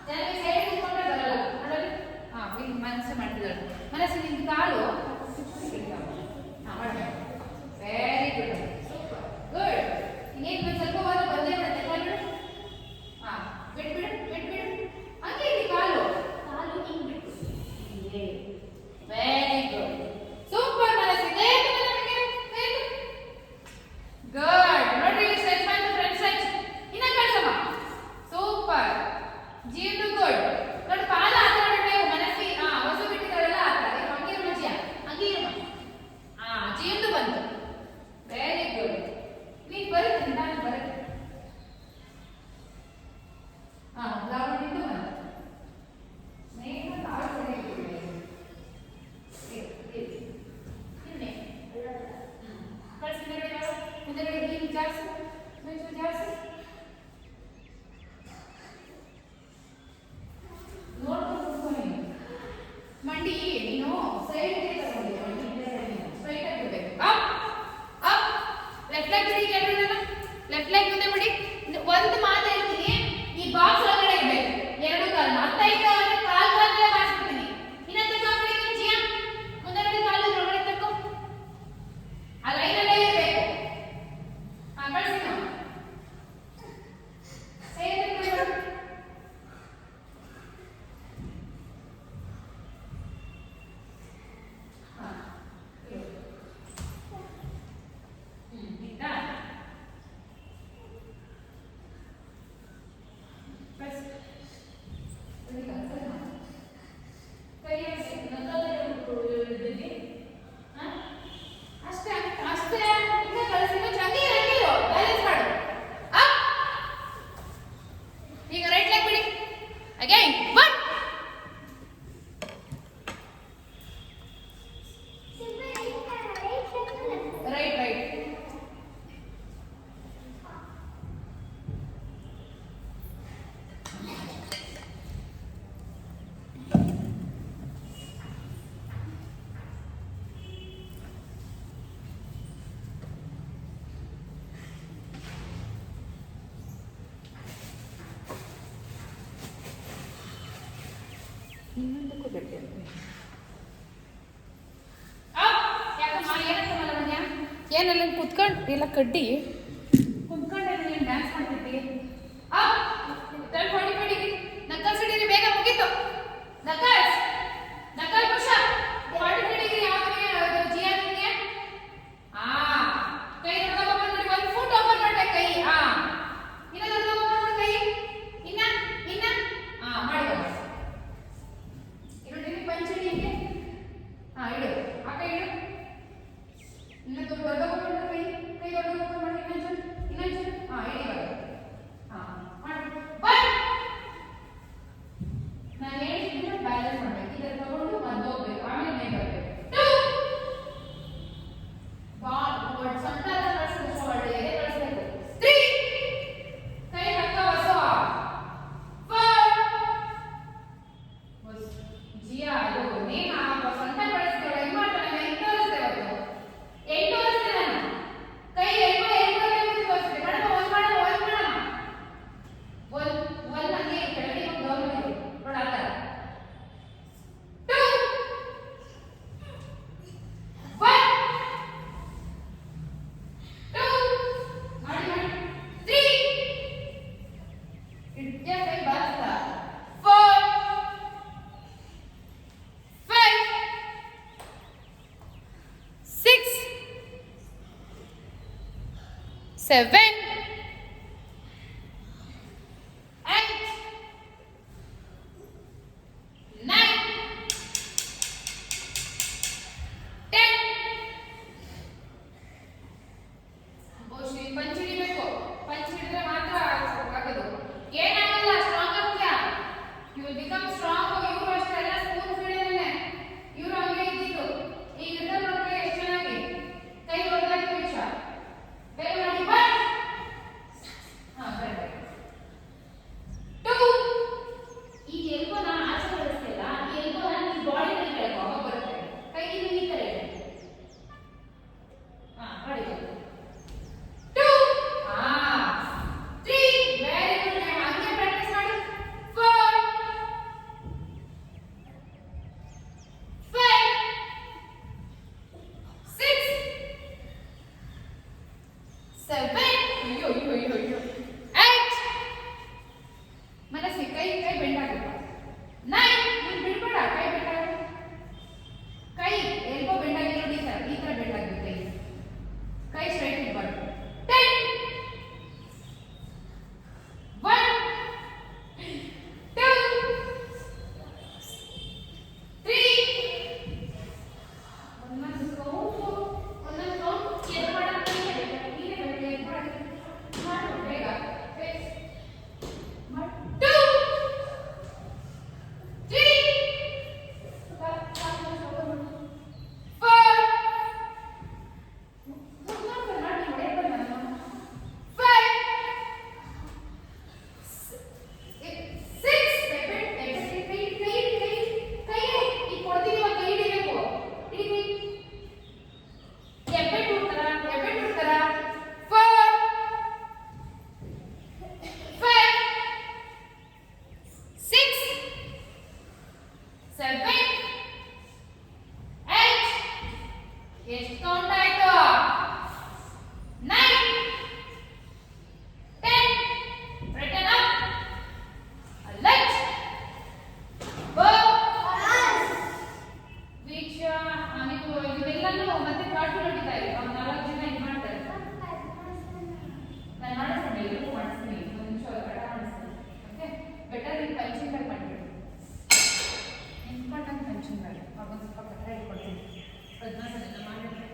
ಜಾನವಿ ಸೈಡ್ ಕೂತ್ಕೊಂಡ್ರೆ ಬರಲ್ಲ. ನೋಡಲಿ. ಇಲ್ಲಿ ಮನಸ್ಸು ಮಾಡ್ತಿದ್ದಾಳೆ. ಮನಸ್ಸು ನಿನ್ನ ಕಾಲು ಮಾಡಿ. Very good. Super good. ಇನ್ನೇನು ಒಂದು ಸ್ವಲ್ಪ ಹೊರ ಬಂದೇ ಬಿಡುತ್ತೆ. ಕಾಲು ಬಿಟ್ಬಿಡು ಬಿಟ್ಬಿಡು. ಹಂಗೆ ಇಲ್ಲಿ ಕಾಲು ಹಿಂಗೆ ಬಿಟ್ಟು. Very good. ಸೂಪರ್ ಮನಸ್ಸು. ಗುಡ್. ನೋಡ್ರಿ ಸ್ಟ್ರೆಚ್ ಮಾಡಿ ಫ್ರಂಟ್ ಸ್ಟ್ರೆಚ್. ಇನ್ನ ಕಳ್ಸಮ್ಮ. ಸೂಪರ್. ಜೀವನು ಗುಡ್. ನೋಡಿ ಕಾಲ ಆ ಥರ ಮಾಡಬೇಕು. ಮನಸ್ಸಿ ಹೊಸ ಬಿಟ್ಟಿದ್ದಾಳಲ್ಲ ಆ ಥರ. ಹಂಗೆ ಇರು ಮಜ್ಜಿಯ. ಹಂಗೆ ಇರು. ಜೀವನು ಬಂತು. Very good. ನೀನು ಬರುತ್ತೆ ನಾನು ಬರುತ್ತೆ. ಲಾವಣಿಂದು ಬಂತು. ನೇಮ ಕಾಲು ಕಡೆ ಕಳಿಸಿ ಮುಂದೆಗಡೆ ಹೀಗೆ ಜಾಸ್ತಿ ಮೆಂಚು ಜಾಸ್ತಿ ನೋಡ್ಕೊಂಡು ಮಂಡಿ ನೀನು ಸೈಡ್ಗೆ ತಗೊಂಡಿ. ಸ್ಟ್ರೈಟ್ ಆಗಿರ್ಬೇಕು. Up up. ಲೆಫ್ಟ್ ಲೆಗ್ ಬಿಡಿ. ಲೆಫ್ಟ್ ಲೆಗ್ ಮುಂದೆ ಬಿಡಿ. ಒಂದು ಮಾತು ಹೇಳ್ತೀನಿ, ಈ ಬಾಕ್ಸ್ ಒಳಗಡೆ ಇರಬೇಕು. ಎರಡು ಕಾಲು ಅತ್ತ ಇತ್ತ ಅಂದ್ರೆ ಕಾಲು ಕಾಲೇ ಮಾಡಿಸ್ಬಿಡ್ತೀನಿ. ಇನ್ನೊಂದು ಕಾಲು ಬಿಡಿ. ಜಿಯ ಮುಂದೆಗಡೆ ಕಾಲು ಒಳಗಡೆ ತಕ್ಕೋ. ಆ ಲೈನಲ್ಲೇ ಇರಬೇಕು. ಕಳಿಸಿ ನಾವು ಅಷ್ಟೇ ಅಷ್ಟೇ. ಇನ್ನ ಕಳಿಸಿ ಚಂಗಿರೋ ಬ್ಯಾಲೆನ್ಸ್ ಮಾಡು. ಈಗ ರೈಟ್ ಲೆಗ್ ಬಿಡಿ. Again 1 right right. ಇನ್ನೊಂದಕ್ಕೂ ಗಟ್ಟಿ ಏನೆಲ್ಲ ಕುತ್ಕೊಂಡು ಎಲ್ಲ ಕಡ್ಡಿ ಕುತ್ಕೊಂಡೆ ನೀನು ಡ್ಯಾನ್ಸ್ ಮಾಡ್ತಿದ್ದಿ. ಹೊಡಿ ಹೊಡಿ. ನಕಲ್ ಸಿಡಿರಿ ಬೇಗ ಮುಗೀತು. ನಕಲ್ ಪುಷ ಹೊಡಿ ಹಿಡಿರಿ. ಯಾವ್ದು ಜಿಯಾ ನಿಮಗೆ ಕೈ ದೊಡ್ಡ ಓಪನ್ ಮಾಡಿ. 1 ಫುಟ್ ಓಪನ್ ಮಾಡ್ಬೇಕು ಕೈ. ಇನ್ನ ದೊಡ್ಡ ಓಪನ್ ಮಾಡಿ ಕೈ. ಇನ್ನ ಮಾಡಿ ಇಡು. ನಿಮಗೆ ಪಂಚಡಿ ಹಿಂಗೆ ಇಡು. ಆ ಕೈ ಇಡು. ಇನ್ನ ದೊಡ್ಡ ಓಪನ್ ಮಾಡಿ ಕೈ ದೊಡ್ಡ ಓಪನ್ ಮಾಡಿ. ಇನ್ನೊಂದು ಇಡಿ ಮಾಡಿ. ನಾನು ಹೇಳಿದ್ದೀನಿ ಬ್ಯಾಲೆನ್ಸ್ ಮಾಡಬೇಕು. ಇದನ್ನು ತಗೊಂಡು ಮತ್ತೆ ಹೋಗ್ಬೇಕು. ಆಮೇಲೆ ಮೇಲೆ ಬರಬೇಕು. ಸೊಂಟ ಕಳಿಸ್ಬೇಕು. ಎದೆ ಕಳಿಸ್ಬೇಕು. 3 ಕೈ ಹಕ್ಕ ಬಸವ. 4 ಜಿಯಾ ಅದು ನೇಮ ಸೊಂಟ ಕಳಿಸ್ತೇವೆ. ಹೆಂಗ್ ಮಾಡ್ತಾನೆ 8 ತೋರಿಸ್ತೇವೆ. ಅದು 8 ತೋರಿಸ್ತೇವೆ. ನಾನು ಕೈ 8 ತೋರಿಸ್ತೇವೆ. ಮೇಡಮ್ ಒಂದು ಮಾಡೋಣ. ಒಂದು ಹಂಗೆ ಕೆಳಗೆ ಡೌನ್ ಮಾಡಿ ನೋಡ ಆ ಥರ. 2 7 8 9 10 ಬಹುಶಃ ಪಂಚ್ ಹಿಡಿಬೇಕು ಪಂಚ್ ಹಿಡಿದ್ರೆ ಮಾತ್ರ ಆಗೋದು ಏನಾಗಲ್ಲ ಸ್ಟ್ರಾಂಗ್ ಆಗ್ತೀಯಾ ಯು ವಿಲ್ ಬಿಕಮ್ ಸ್ಟ್ರಾಂಗ್ ಇವರು ಅಷ್ಟೇ ಎಲ್ಲ ಸ್ಪೂನ್ ಫೀಡೇನೆ ಇವರು ಹಂಗೆ ಇದ್ದಿದ್ದು ಈಗ ಇರ್ತಾರೆ ನೋಡ್ರಿ ಎಷ್ಟು ಚೆನ್ನಾಗಿ ಕೈ ಹೊಡೆದಾಕಿ ವಿಷ ಬೇಗ ಮಾಡಿ ಬಟ್ ಹಾ ಬೇಡ 2 ಈ ಎಲ್ಬೋನ ಆಚೆ ಕಳಿಸ್ತಿಲ್ಲ ಈ ಎಲ್ಬೋನ ನಿಮ್ಮ ಬಾಡಿ ಮೇಲೆ ಕೆಳಗೆ ಅವಾಗ ಬರುತ್ತೆ ಕೈ ಈ ತರ ಇದೆ ಹಾ ಮಾಡಿ 2 ಹಾ 3 ವೆರಿ ಗುಡ್ ಹಂಗೆ ಪ್ರಾಕ್ಟೀಸ್ ಮಾಡಿ 4 5 6 7 ಅಯ್ಯೋ ಅಯ್ಯೋ ಅಯ್ಯೋ ಅಯ್ಯೋ 8 ಮನಸ್ಸಿ ಕೈ ಕೈ ಬೆಂಡ್ ಆಗುತ್ತೆ 9 ನೀನು ಬಿಡ್ಬೇಡ ಕೈ ಬೆಂಡ್ ಆಗುತ್ತೆ ಕೈ ಎಲ್ಬೋ ಬೆಂಡ್ ಆಗಿರೋ ಈ ತರ ಬೆಂಡ್ ಆಗುತ್ತೆ ಕೈ ಸ್ಟ್ರೈಟ್ ಇರಬಾರ್ದು 10 1 2 3 ಒಂದೊಂದು ಕೌಂಟ್ ಎದು ಮಾಡೋದು ನೀನೇ ಮಾಡು ಬೇಗ 2 3 4 ಎಷ್ಟು ಕೌಂಟ್ ಆಯ್ತು 9 10 ರಿಟರ್ನ್ ಅಪ್ ಲಂಚ್ ಗೋ ವೀಕ್ಷಾ ನೀವು ಇವೆಲ್ಲನೂ ಮತ್ತೆ ಪಾಠ ನೋಡಿದ್ದಾರೆ ಅವ್ರು 4 ಜನ ಇದು ಮಾಡ್ತಾರೆ ನಾನು ಮಾಡಿಸ್ತೀನಿ ಎಲ್ಲರೂ ಮಾಡಿಸ್ತೀನಿ ಒಂದು ನಿಮಿಷ ಕಟ ಮಾಡಿಸ್ತೀನಿ ಓಕೆ ಬೆಟರ್ ನೀವು ಪಂಚಿಂಗ್ ಬ್ಯಾಗ್ ಮಾಡಿಬಿಡಿ ಇಂಪಾರ್ಟೆಂಟ್ ಪಂಚಿಂಗ್ ಬ್ಯಾಗ್ ಅವಾಗ ಸ್ವಲ್ಪ ಕಟ ಇಟ್ಕೊಡ್ತೀನಿ ಅದನ್ನ ಸಣ್ಣ ಮಾಡಿದ್ರೆ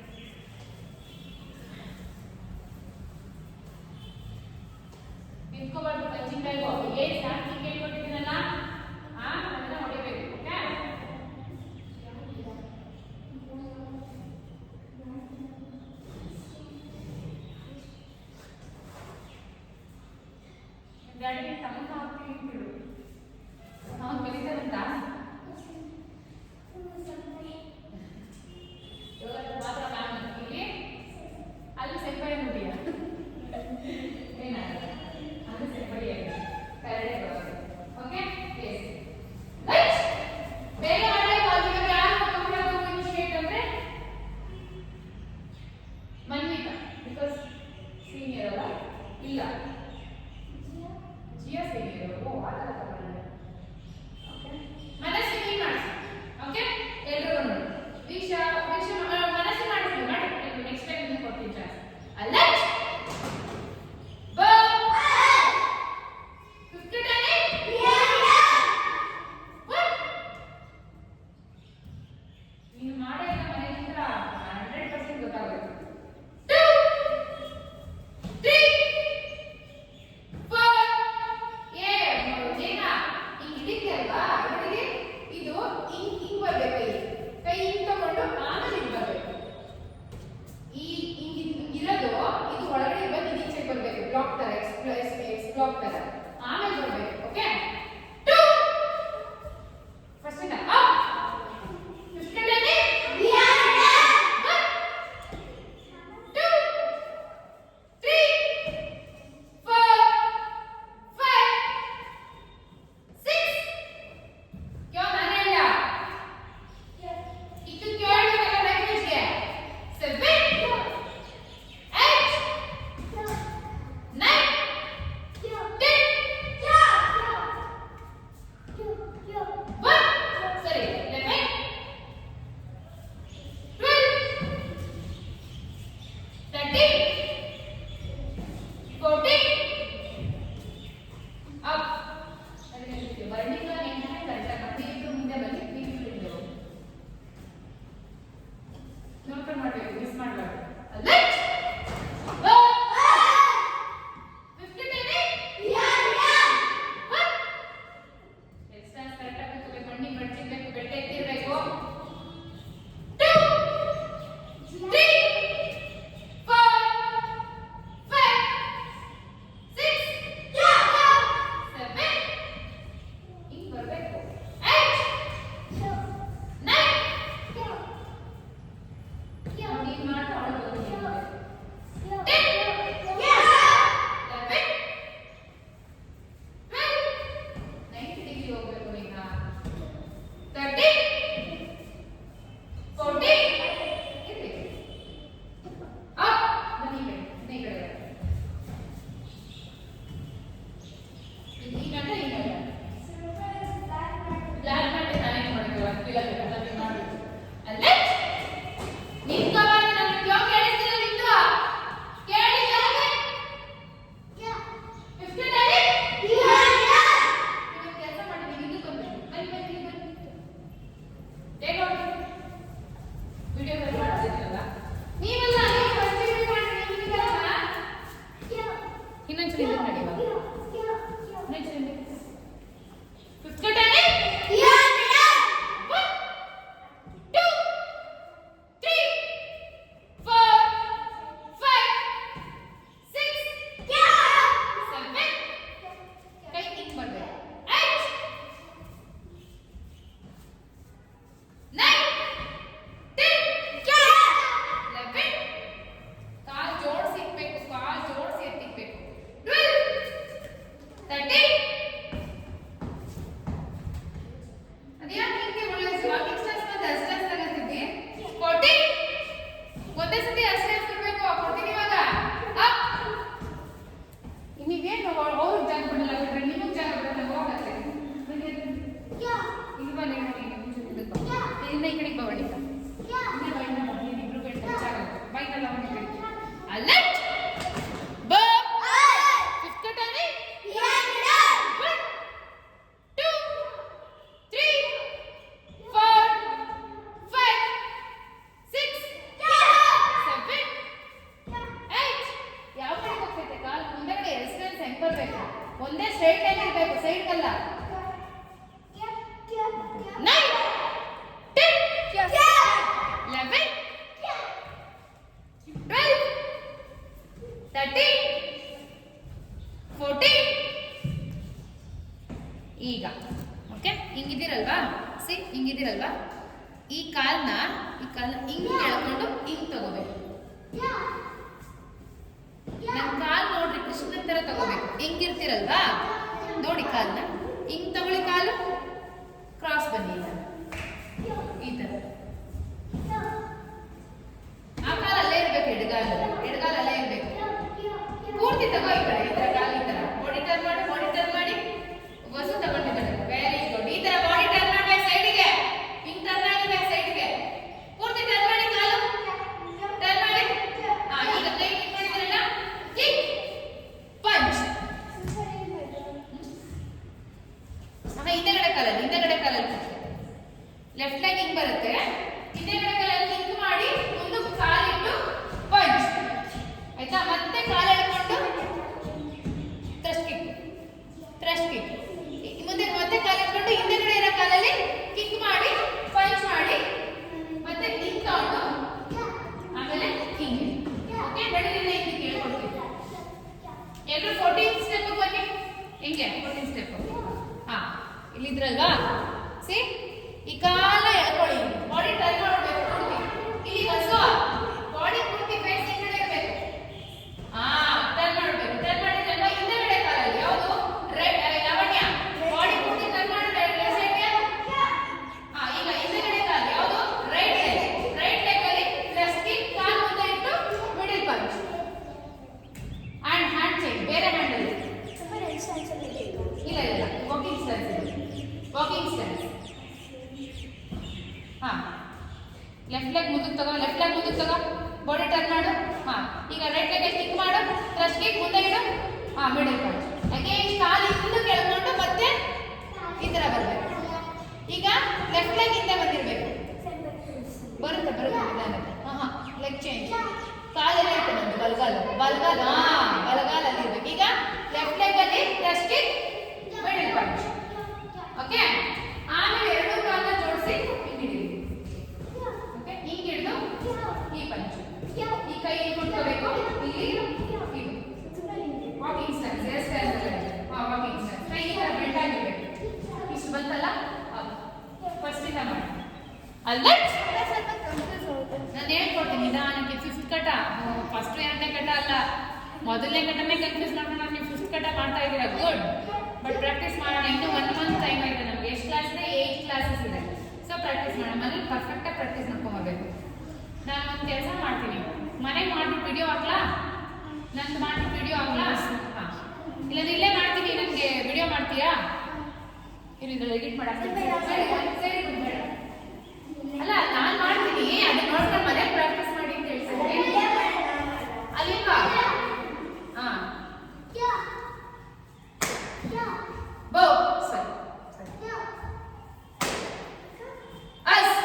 ನಿಂತ್ಕೋಬಾರ್ದು ಪಂಚಿಂಗ್ ಬ್ಯಾಗು ಏನು ಸ್ಟಾರ್ಟ್ ಟಿಕೆಟ್ ಕೊಟ್ಟಿದ್ದೀನಲ್ಲ ಅದನ್ನ ಹೊಡಿಬೇಕು ಓಕೆ ಗಾಡಿಗೆ ತಮ್ಮ ಹಾಕ್ತೀನಿ ಬಿಡು ಅವ್ನು ಬರೀತಾರಂತ ಇವಾಗ ಹಿಂಗಿದ್ದೀರಲ್ವಾ ಸಿ ಹಿಂಗಿದ್ದೀರಲ್ವಾ ಈ ಕಾಲ್ನ ಹಿಂಗೆ ಎಳ್ಕೊಂಡು ಹಿಂಗೆ ತಗೋಬೇಕು. ನನ್ನ ಕಾಲ್ ನೋಡ್ರಿ ಕೃಷ್ಣನ್ ತರ ತಗೋಬೇಕು. ಹಿಂಗಿರ್ತಿರಲ್ವಾ ನೋಡಿ ಕಾಲ್ನ ಹಿಂಗ್ ತಗೊಳ್ಳಿ, ಕಾಲು ಕ್ರಾಸ್ ಬನ್ನಿ ಈ ತರ. ಆ ಕಾಲ ಅಲ್ಲೇ ಇರ್ಬೇಕು, ಎಡಗಾಲ ಅಲ್ಲೇ ಇರ್ಬೇಕು. ಪೂರ್ತಿ ತಗೋ ಈ ಕಡೆ, ಈ ತರ ಕಾಲು ಈ ತರ ಬಾಡಿ ಟರ್ನ್ ಮಾಡಿ ವಸು ತಗೊಂಡಿದ್ದಾಳೆ. Very good. ಈ ತರ ಬಾಡಿ ಟರ್ನ್ ಮಾಡ್ಬೇಕು ಸೈಡ್ಗೆ, ಹಿಂಗ್ ಟರ್ನ್ ಆಗಬೇಕು ಸೈಡ್ಗೆ. ಪೂರ್ತಿ ಟರ್ನ್ ಮಾಡಿ, ಕಾಲು ಟರ್ನ್ ಮಾಡಿ. ಈಗ ಕೈ ಕಿಕ್ ಮಾಡಿದ್ರಲ್ಲ, ಕಿಕ್ ಪಂಚ್. ಹಿಂದೆಗಡೆ ಕಾಲಲ್ಲಿ ಲೆಫ್ಟ್ ಲೆಗ್ ಹಿಂಗ್ ಬರುತ್ತೆ. ಹಿಂದೆಗಡೆ ಕಾಲಲ್ಲಿ ಕಿಕ್ ಮಾಡಿ ಮುಂದಕ್ಕೆ ಕಾಲಿಟ್ಟು ಪಂಚ್. ಆಯ್ತಾ? ಮತ್ತೆ ಕಾಲು ಎಳ್ಕೊಂಡು ಥ್ರಸ್ಟ್ ಕಿಕ್. ಮುಂದೆ ಮತ್ತೆ ಕಾಲು ಇಟ್ಕೊಂಡು ಹಿಂದೆಗಡೆ ಇರೋ ಕಾಲಲ್ಲಿ ಕಿಕ್ ಮಾಡಿ ಪಂಚ್ ಮಾಡಿ ಮತ್ತೆ ಹಿಂಗ್ ತಗೊಂಡು ಆಮೇಲೆ ಹಿಂಗೆ. ಓಕೆ, ಬೆಳಗಿನ ಹಿಂಗೆ ಕೇಳ್ಕೊಡ್ತೀವಿ. ಎಲ್ಲರೂ 14 ಸ್ಟೆಪ್ ಬನ್ನಿ. ಹಿಂಗೆ 14 ಸ್ಟೆಪ್. ಇಲ್ಲಿದ್ರಲ್ವಾ ಸಿ ಈ ಕಾಲ ಎಳ್ಕೊಳ್ಳಿ, ಬಾಡಿ ಟರ್ನ್ ಮಾಡಬೇಕು ಪೂರ್ತಿ. ಇಲ್ಲಿ ಹೊಸ ಬಾಡಿ ಪೂರ್ತಿ ಫೇಸ್ ಈ ಕಡೆ ಇರಬೇಕು. ಟರ್ನ್ ಮಾಡಬೇಕು. ಟರ್ನ್ ಮಾಡಿದ್ರಲ್ವಾ ಹಿಂದೆಗಡೆ ಕಾಲಲ್ಲಿ ಯಾವುದು ಲಾವಣ್ಯ ಬಾಡಿ ಪೂರ್ತಿ ಟರ್ನ್ ಮಾಡಬೇಕು ಲೆಫ್ಟ್ ಸೈಡ್ಗೆ. ಈಗ ಹಿಂದೆಗಡೆ ಕಾಲು ಯಾವುದು ರೈಟ್ ಲೆಗ್ ಅಲ್ಲಿ ಪ್ಲಸ್ ಕಿಕ್, ಕಾಲು ಮುಂದೆ ಇಟ್ಟು middle punch and hand change. ಬೇರೆ ಹ್ಯಾಂಡ್ ಅಲ್ಲಿ ಇಲ್ಲ ವಾಕಿಂಗ್ ಸ್ಟ್ಯಾನ್ಸ್. ಲೆಫ್ಟ್ ಲೆಗ್ ಮುಂದಕ್ಕೆ ತಗೋ, ಬಾಡಿ ಟರ್ನ್ ಮಾಡು. ಈಗ ರೈಟ್ ಲೆಗ್ ಕಿಕ್ ಮಾಡು, ಥ್ರಸ್ಟ್ ಕಿಕ್ ಮುಂದೆ ಇಡು, ಮಿಡಲ್ ಪಂಚ್. ಅಗೇನ್ ಕಾಲು ಹಿಂದಕ್ಕೆ ಎಳ್ಕೊಂಡು ಮತ್ತೆ ಈ ತರ ಬರಬೇಕು. ಈಗ ಲೆಫ್ಟ್ ಲೆಗ್ ಹಿಂದೆ ಬಂದಿರಬೇಕು. ಬರುತ್ತೆ ನಿಧಾನಕ್ಕೆ. Leg change. ಕಾಲೆಲ್ಲ ಇಟ್ಟು ಬಂದು ಬಲಗಾಲ ಅಲ್ಲಿ ಇರ್ಬೇಕು. ಈಗ ಲೆಫ್ಟ್ ಲೆಗ್ ಅಲ್ಲಿ thrust kick, middle punch. Okay, ಆಮೇಲೆ ಎರಡು ಕಾಲನ್ನ ಜೋಡಿಸಿ ಹಿಂಗಿಡಿ. ಓಕೆ, ಹಿಂಗೆ ಹಿಡಿದು ಈ ಪಂಚ್. ಈ ಕೈ ಕೊಟ್ಕೋಬೇಕು. ಇಲ್ಲಿ ಇದು ವಾಕಿಂಗ್ ಸ್ಟ್ಯಾನ್ಸ್. Walking stance. ಕೈ ಈ ತರ ಬೆಂಡ್ ಆಗಿರ್ಬೇಕು. ಇಷ್ಟು ಬಂತಲ್ಲ, ಫಸ್ಟ್ ಇಂದ ಮಾಡಿ. ಅಲ್ಲ ನಾನು ಹೇಳ್ಕೊಡ್ತೀನಿ ನಿಧಾನಕ್ಕೆ. 5th ಕಟ, ಫಸ್ಟ್ 2ನೇ ಕಟ ಅಲ್ಲ, ಮೊದಲನೇ ಕಟನೇ ಕನ್ಫ್ಯೂಸ್ ಮಾಡ್ಕೊಂಡು ನೀವು 5th ಕಟ ಮಾಡ್ತಾ ಇದ್ದೀರಾ. ಗುಡ್, ಬಟ್ ಪ್ರಾಕ್ಟೀಸ್ ಮಾಡೋಣ. ಇನ್ನೂ 1 ಮಂತ್ ಟೈಮ್ ಇದೆ ನಮ್ಗೆ. ಎಷ್ಟು ಕ್ಲಾಸ್ ಇದೆ? 8 ಕ್ಲಾಸಸ್ ಇದೆ. ಸೊ ಪ್ರಾಕ್ಟೀಸ್ ಮಾಡೋಣ. ಮನೇಲಿ ಪರ್ಫೆಕ್ಟಾಗಿ ಪ್ರಾಕ್ಟೀಸ್ ಮಾಡ್ಕೊಂಬರ್ಬೇಕು. ನಾನು ಒಂದು ಕೆಲಸ ಮಾಡ್ತೀನಿ, ಮನೆಗೆ ಮಾಡ್ಬಿಟ್ಟು ವಿಡಿಯೋ ಹಾಕ್ಲಾ? ನಂದು ಮಾಡ್ಬಿಟ್ಟು ವಿಡಿಯೋ ಹಾಕ್ಲಾ? ಇಲ್ಲಾಂದ್ರೆ ಇಲ್ಲೇ ಮಾಡ್ತೀನಿ. ನನಗೆ ವಿಡಿಯೋ ಮಾಡ್ತೀರಾ? ಇದ್ರಲ್ಲಿ ಎಡಿಟ್ ಮಾಡಕ್ಕೆ ಅಲ್ಲ, ನಾನು ಮಾಡ್ತೀನಿ. ಅದನ್ನ ನೋಡ್ಕೊಂಡು ಮನೆಗೆ ಪ್ರಾಕ್ಟೀಸ್ ಮಾಡಿ ಅಂತ ಹೇಳ್ತೀನಿ. ಅಲ್ಲಿಂದ ಬೋ ಸರಿ ಅಸ್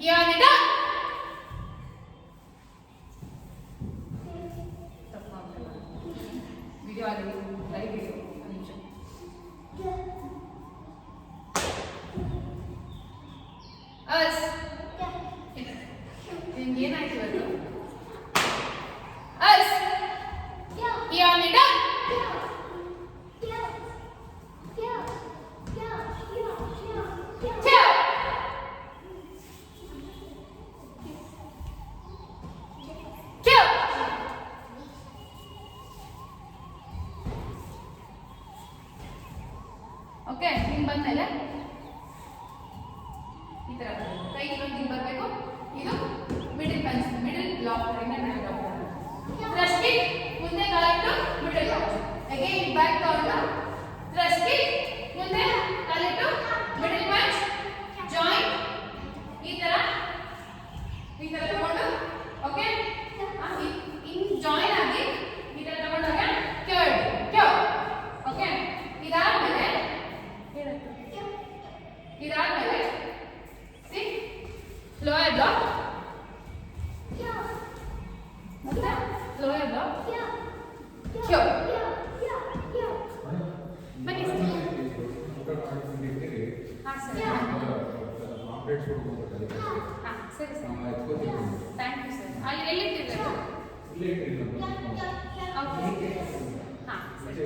ಯಾನಿಡ ವಿಡಿಯೋ ಆಗಲಿ ಲೈವ್ ವಿಡಿಯೋ ನಿಮಿಷ. ಅಸ್ ಏನಾಯ್ತು ಇವತ್ತು? ಅಸ್ ಯಾನಿಡ ಓಕೆ, ಹಿಂಗೆ ಬಂದ್ಮೇಲೆ ಈ ತರ ಕೈ ಇನ್ನೊಂದು ಹಿಂಗೆ ಬರಬೇಕು. ಇದು middle punch, middle block. Thrust kick, ಮುಂದೆ ಕಾಲಿಟ್ಟು ಮಿಡಲ್ ಪಂಚ್. ಅಗೇನ್ ಬ್ಯಾಕ್ ತಗೊಂಡು ಥ್ರಸ್ಟ್ ಕಿಕ್, ಮುಂದೆ ಕಾಲಿಟ್ಟು ಮಿಡಲ್ ಪಂಚ್, ಜಾಯಿನ್. ಈ ತರ ತಗೊಂಡು ಓಕೆ, ಹಿಂಗ್ ಜಾಯಿನ್ ಆಗಿ ಈ ತರ ತಗೊಂಡಾಗ ಕ್ಯೂ. ಓಕೆ, ಇದಾದ್ಮೇಲೆ ಸಿ ಲೋಯರ್ ಬ್ಲಾಕ್, ಮತ್ತೆ ಲೋಯರ್ ಬ್ಲಾಕ್, ಕ್ಯೂ. ಬನ್ನಿ ಸರ್. ಸರಿ ಸರ್, ಥ್ಯಾಂಕ್ ಯು ಸರ್. ಅಲ್ಲಿ ಎಲ್ಲಿಟ್ಟಿರ್ಬೇಕು?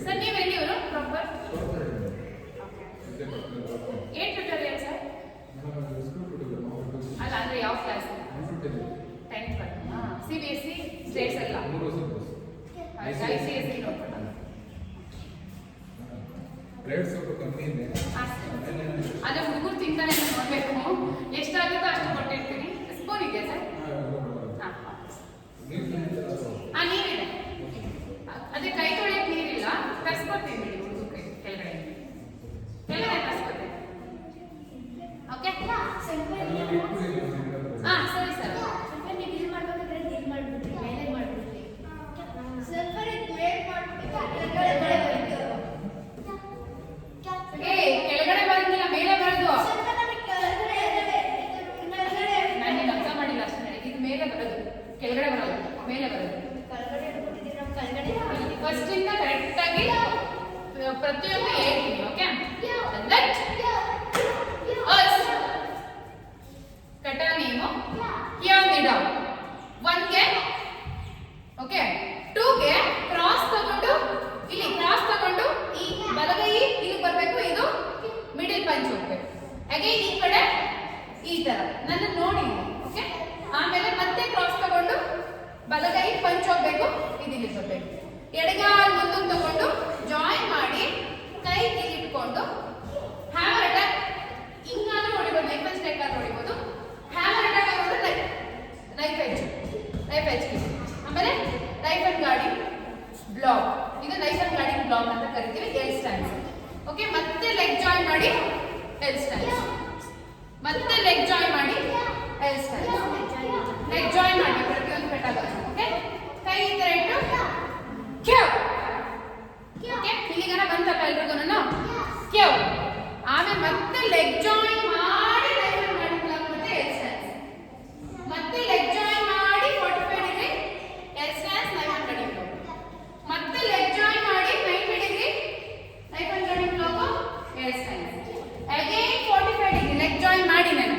ಸರ್ ನೀವು ಎಲ್ಲಿಯವರು ಪ್ರಾಪರ್? 8 ಹಾ ಸರಿ ಸರ್. ಸ್ವಲ್ಪ ನೀವು ಇದು ಮಾಡ್ಬೇಕಾದ್ರೆ ಇದು ಮಾಡ್ಬಿಟ್ರಿ ಮೇಲೆ ಮಾಡ್ಬಿಟ್ರಿ ಸ್ವಲ್ಪ ವೇಟ್ ಮಾಡ್ಬಿಟ್ಟು ಕೆಳಗಡೆ ಬರುತ್ತೆ. ಕೆಳಗಡೆ ಬರೋದಿಲ್ಲ ಮೇಲೆ ಬರೋದು. ಸ್ವಲ್ಪ ನಮಗೆ ಕೆಳಗಡೆ ನಾನು ಈಗ ಅರ್ಥ ಮಾಡಿಲ್ಲ ಅಷ್ಟೇ. ಇದು ಮೇಲೆ ಬರೋದು ಕೆಳಗಡೆ ಬರೋದು ಮೇಲೆ ಬರೋದು. ಕೆಳಗಡೆ ಇಟ್ಬಿಟ್ಟಿದ್ದೀವಿ ನಾವು ಕೆಳಗಡೆ ಫಸ್ಟ್ ಇಂದ ಕರೆಕ್ಟ್ ಆಗಿ ಪ್ರತಿಯೊಂದು ಹೇಳ್ತೀನಿ. ಓಕೆ ಲೆಟ್ ಅಸ್ ಕಟ ನೇಮು ಹಿಯರ್ ದಿ ಡೌನ್ 1 ಗೆ ಓಕೆ 2 ಗೆ ಕ್ರಾಸ್ ತಗೊಂಡು ಇಲ್ಲಿ ಕ್ರಾಸ್ ತಗೊಂಡು ಈ ಬಲಗೈ ಇಲ್ಲಿ ಬರಬೇಕು. ಇದು ಮಿಡಲ್ ಪಂಚ್ ಹೋಗ್ಬೇಕು. ಅಗೈನ್ ಈ ಕಡೆ ಈ ತರ ನನ್ನ ನೋಡಿ. ಓಕೆ ಆಮೇಲೆ ಮತ್ತೆ ಕ್ರಾಸ್ ತಗೊಂಡು ಬಲಗೈ ಪಂಚ್ ಹೋಗ್ಬೇಕು. ಇಲ್ಲಿ ಬರಬೇಕು. ಎಡಗಾಲ್ ಮುಂದಕ್ಕೆ ತಗೊಂಡು ಜಾಯಿನ್ ಮಾಡಿ ಕೈ ಇಟ್ಕೊಂಡು ಹ್ಯಾಮರ್ ಅಟ್ಯಾಕ್ ಹಿಂಗಾದ್ರೂ ಹೊಡಿಬೋದು. ನೈಫ್ ಅಂಡ್ ಸ್ಟೇಕ್ ಆದ್ರೂ ಹೊಡಿಬೋದು. ಹ್ಯಾಮರ್ ಅಟ್ಯಾಕ್ ಆಗೋದ್ರೆ ನೈಫ್ ಎಚ್ ಆಮೇಲೆ ನೈಫ್ ಅಂಡ್ ಗಾರ್ಡಿಂಗ್ ಬ್ಲಾಕ್. ಇದು ನೈಫ್ ಅಂಡ್ ಗಾರ್ಡಿಂಗ್ ಬ್ಲಾಕ್ ಅಂತ ಕರಿತೀವಿ. L stance. ಓಕೆ ಮತ್ತೆ ಲೆಗ್ ಜಾಯಿನ್ ಮಾಡಿ ಎಲ್ ಸ್ಟ್ಯಾನ್ಸ್. ಮತ್ತೆ ಲೆಗ್ ಜಾಯಿನ್ ಮಾಡಿ ಎಲ್ ಸ್ಟ್ಯಾನ್ಸ್. ಲೆಗ್ ಜಾಯಿನ್ ಮಾಡಿ ಪ್ರತಿಯೊಂದು ಪೆಟ್ಟಾಗುತ್ತೆ. ಓಕೆ ಕೈ ಈ ತರ ಇಟ್ಟು ಕ್ಯವ್. ಓಕೆ ಇಲ್ಲಿಗನ ಬಂತಪ್ಪ ಎಲ್ರಿಗೂ ಕ್ಯವ್. ಆಮೇಲೆ ಮತ್ತೆ ಲೆಗ್ ಜಾಯಿನ್ ಮಾಡಿ ನೈಫ್ ಅಂಡ್ ಗಾರ್ಡಿಂಗ್ ಬ್ಲಾಕ್ ಮತ್ತೆ ಎಲ್ ಸ್ಟ್ಯಾನ್ಸ್. ಮತ್ತೆ ಲೆಗ್ ಜಾಯಿನ್ ಮಾಡಿ 45 degree L stance knife and guarding block. ಮತ್ತೆ ಲೆಗ್ ಜಾಯಿನ್ ಮಾಡಿ 90 degree knife and guarding block L stance. Again 45 degree leg join ಮಾಡಿ ನಾನು.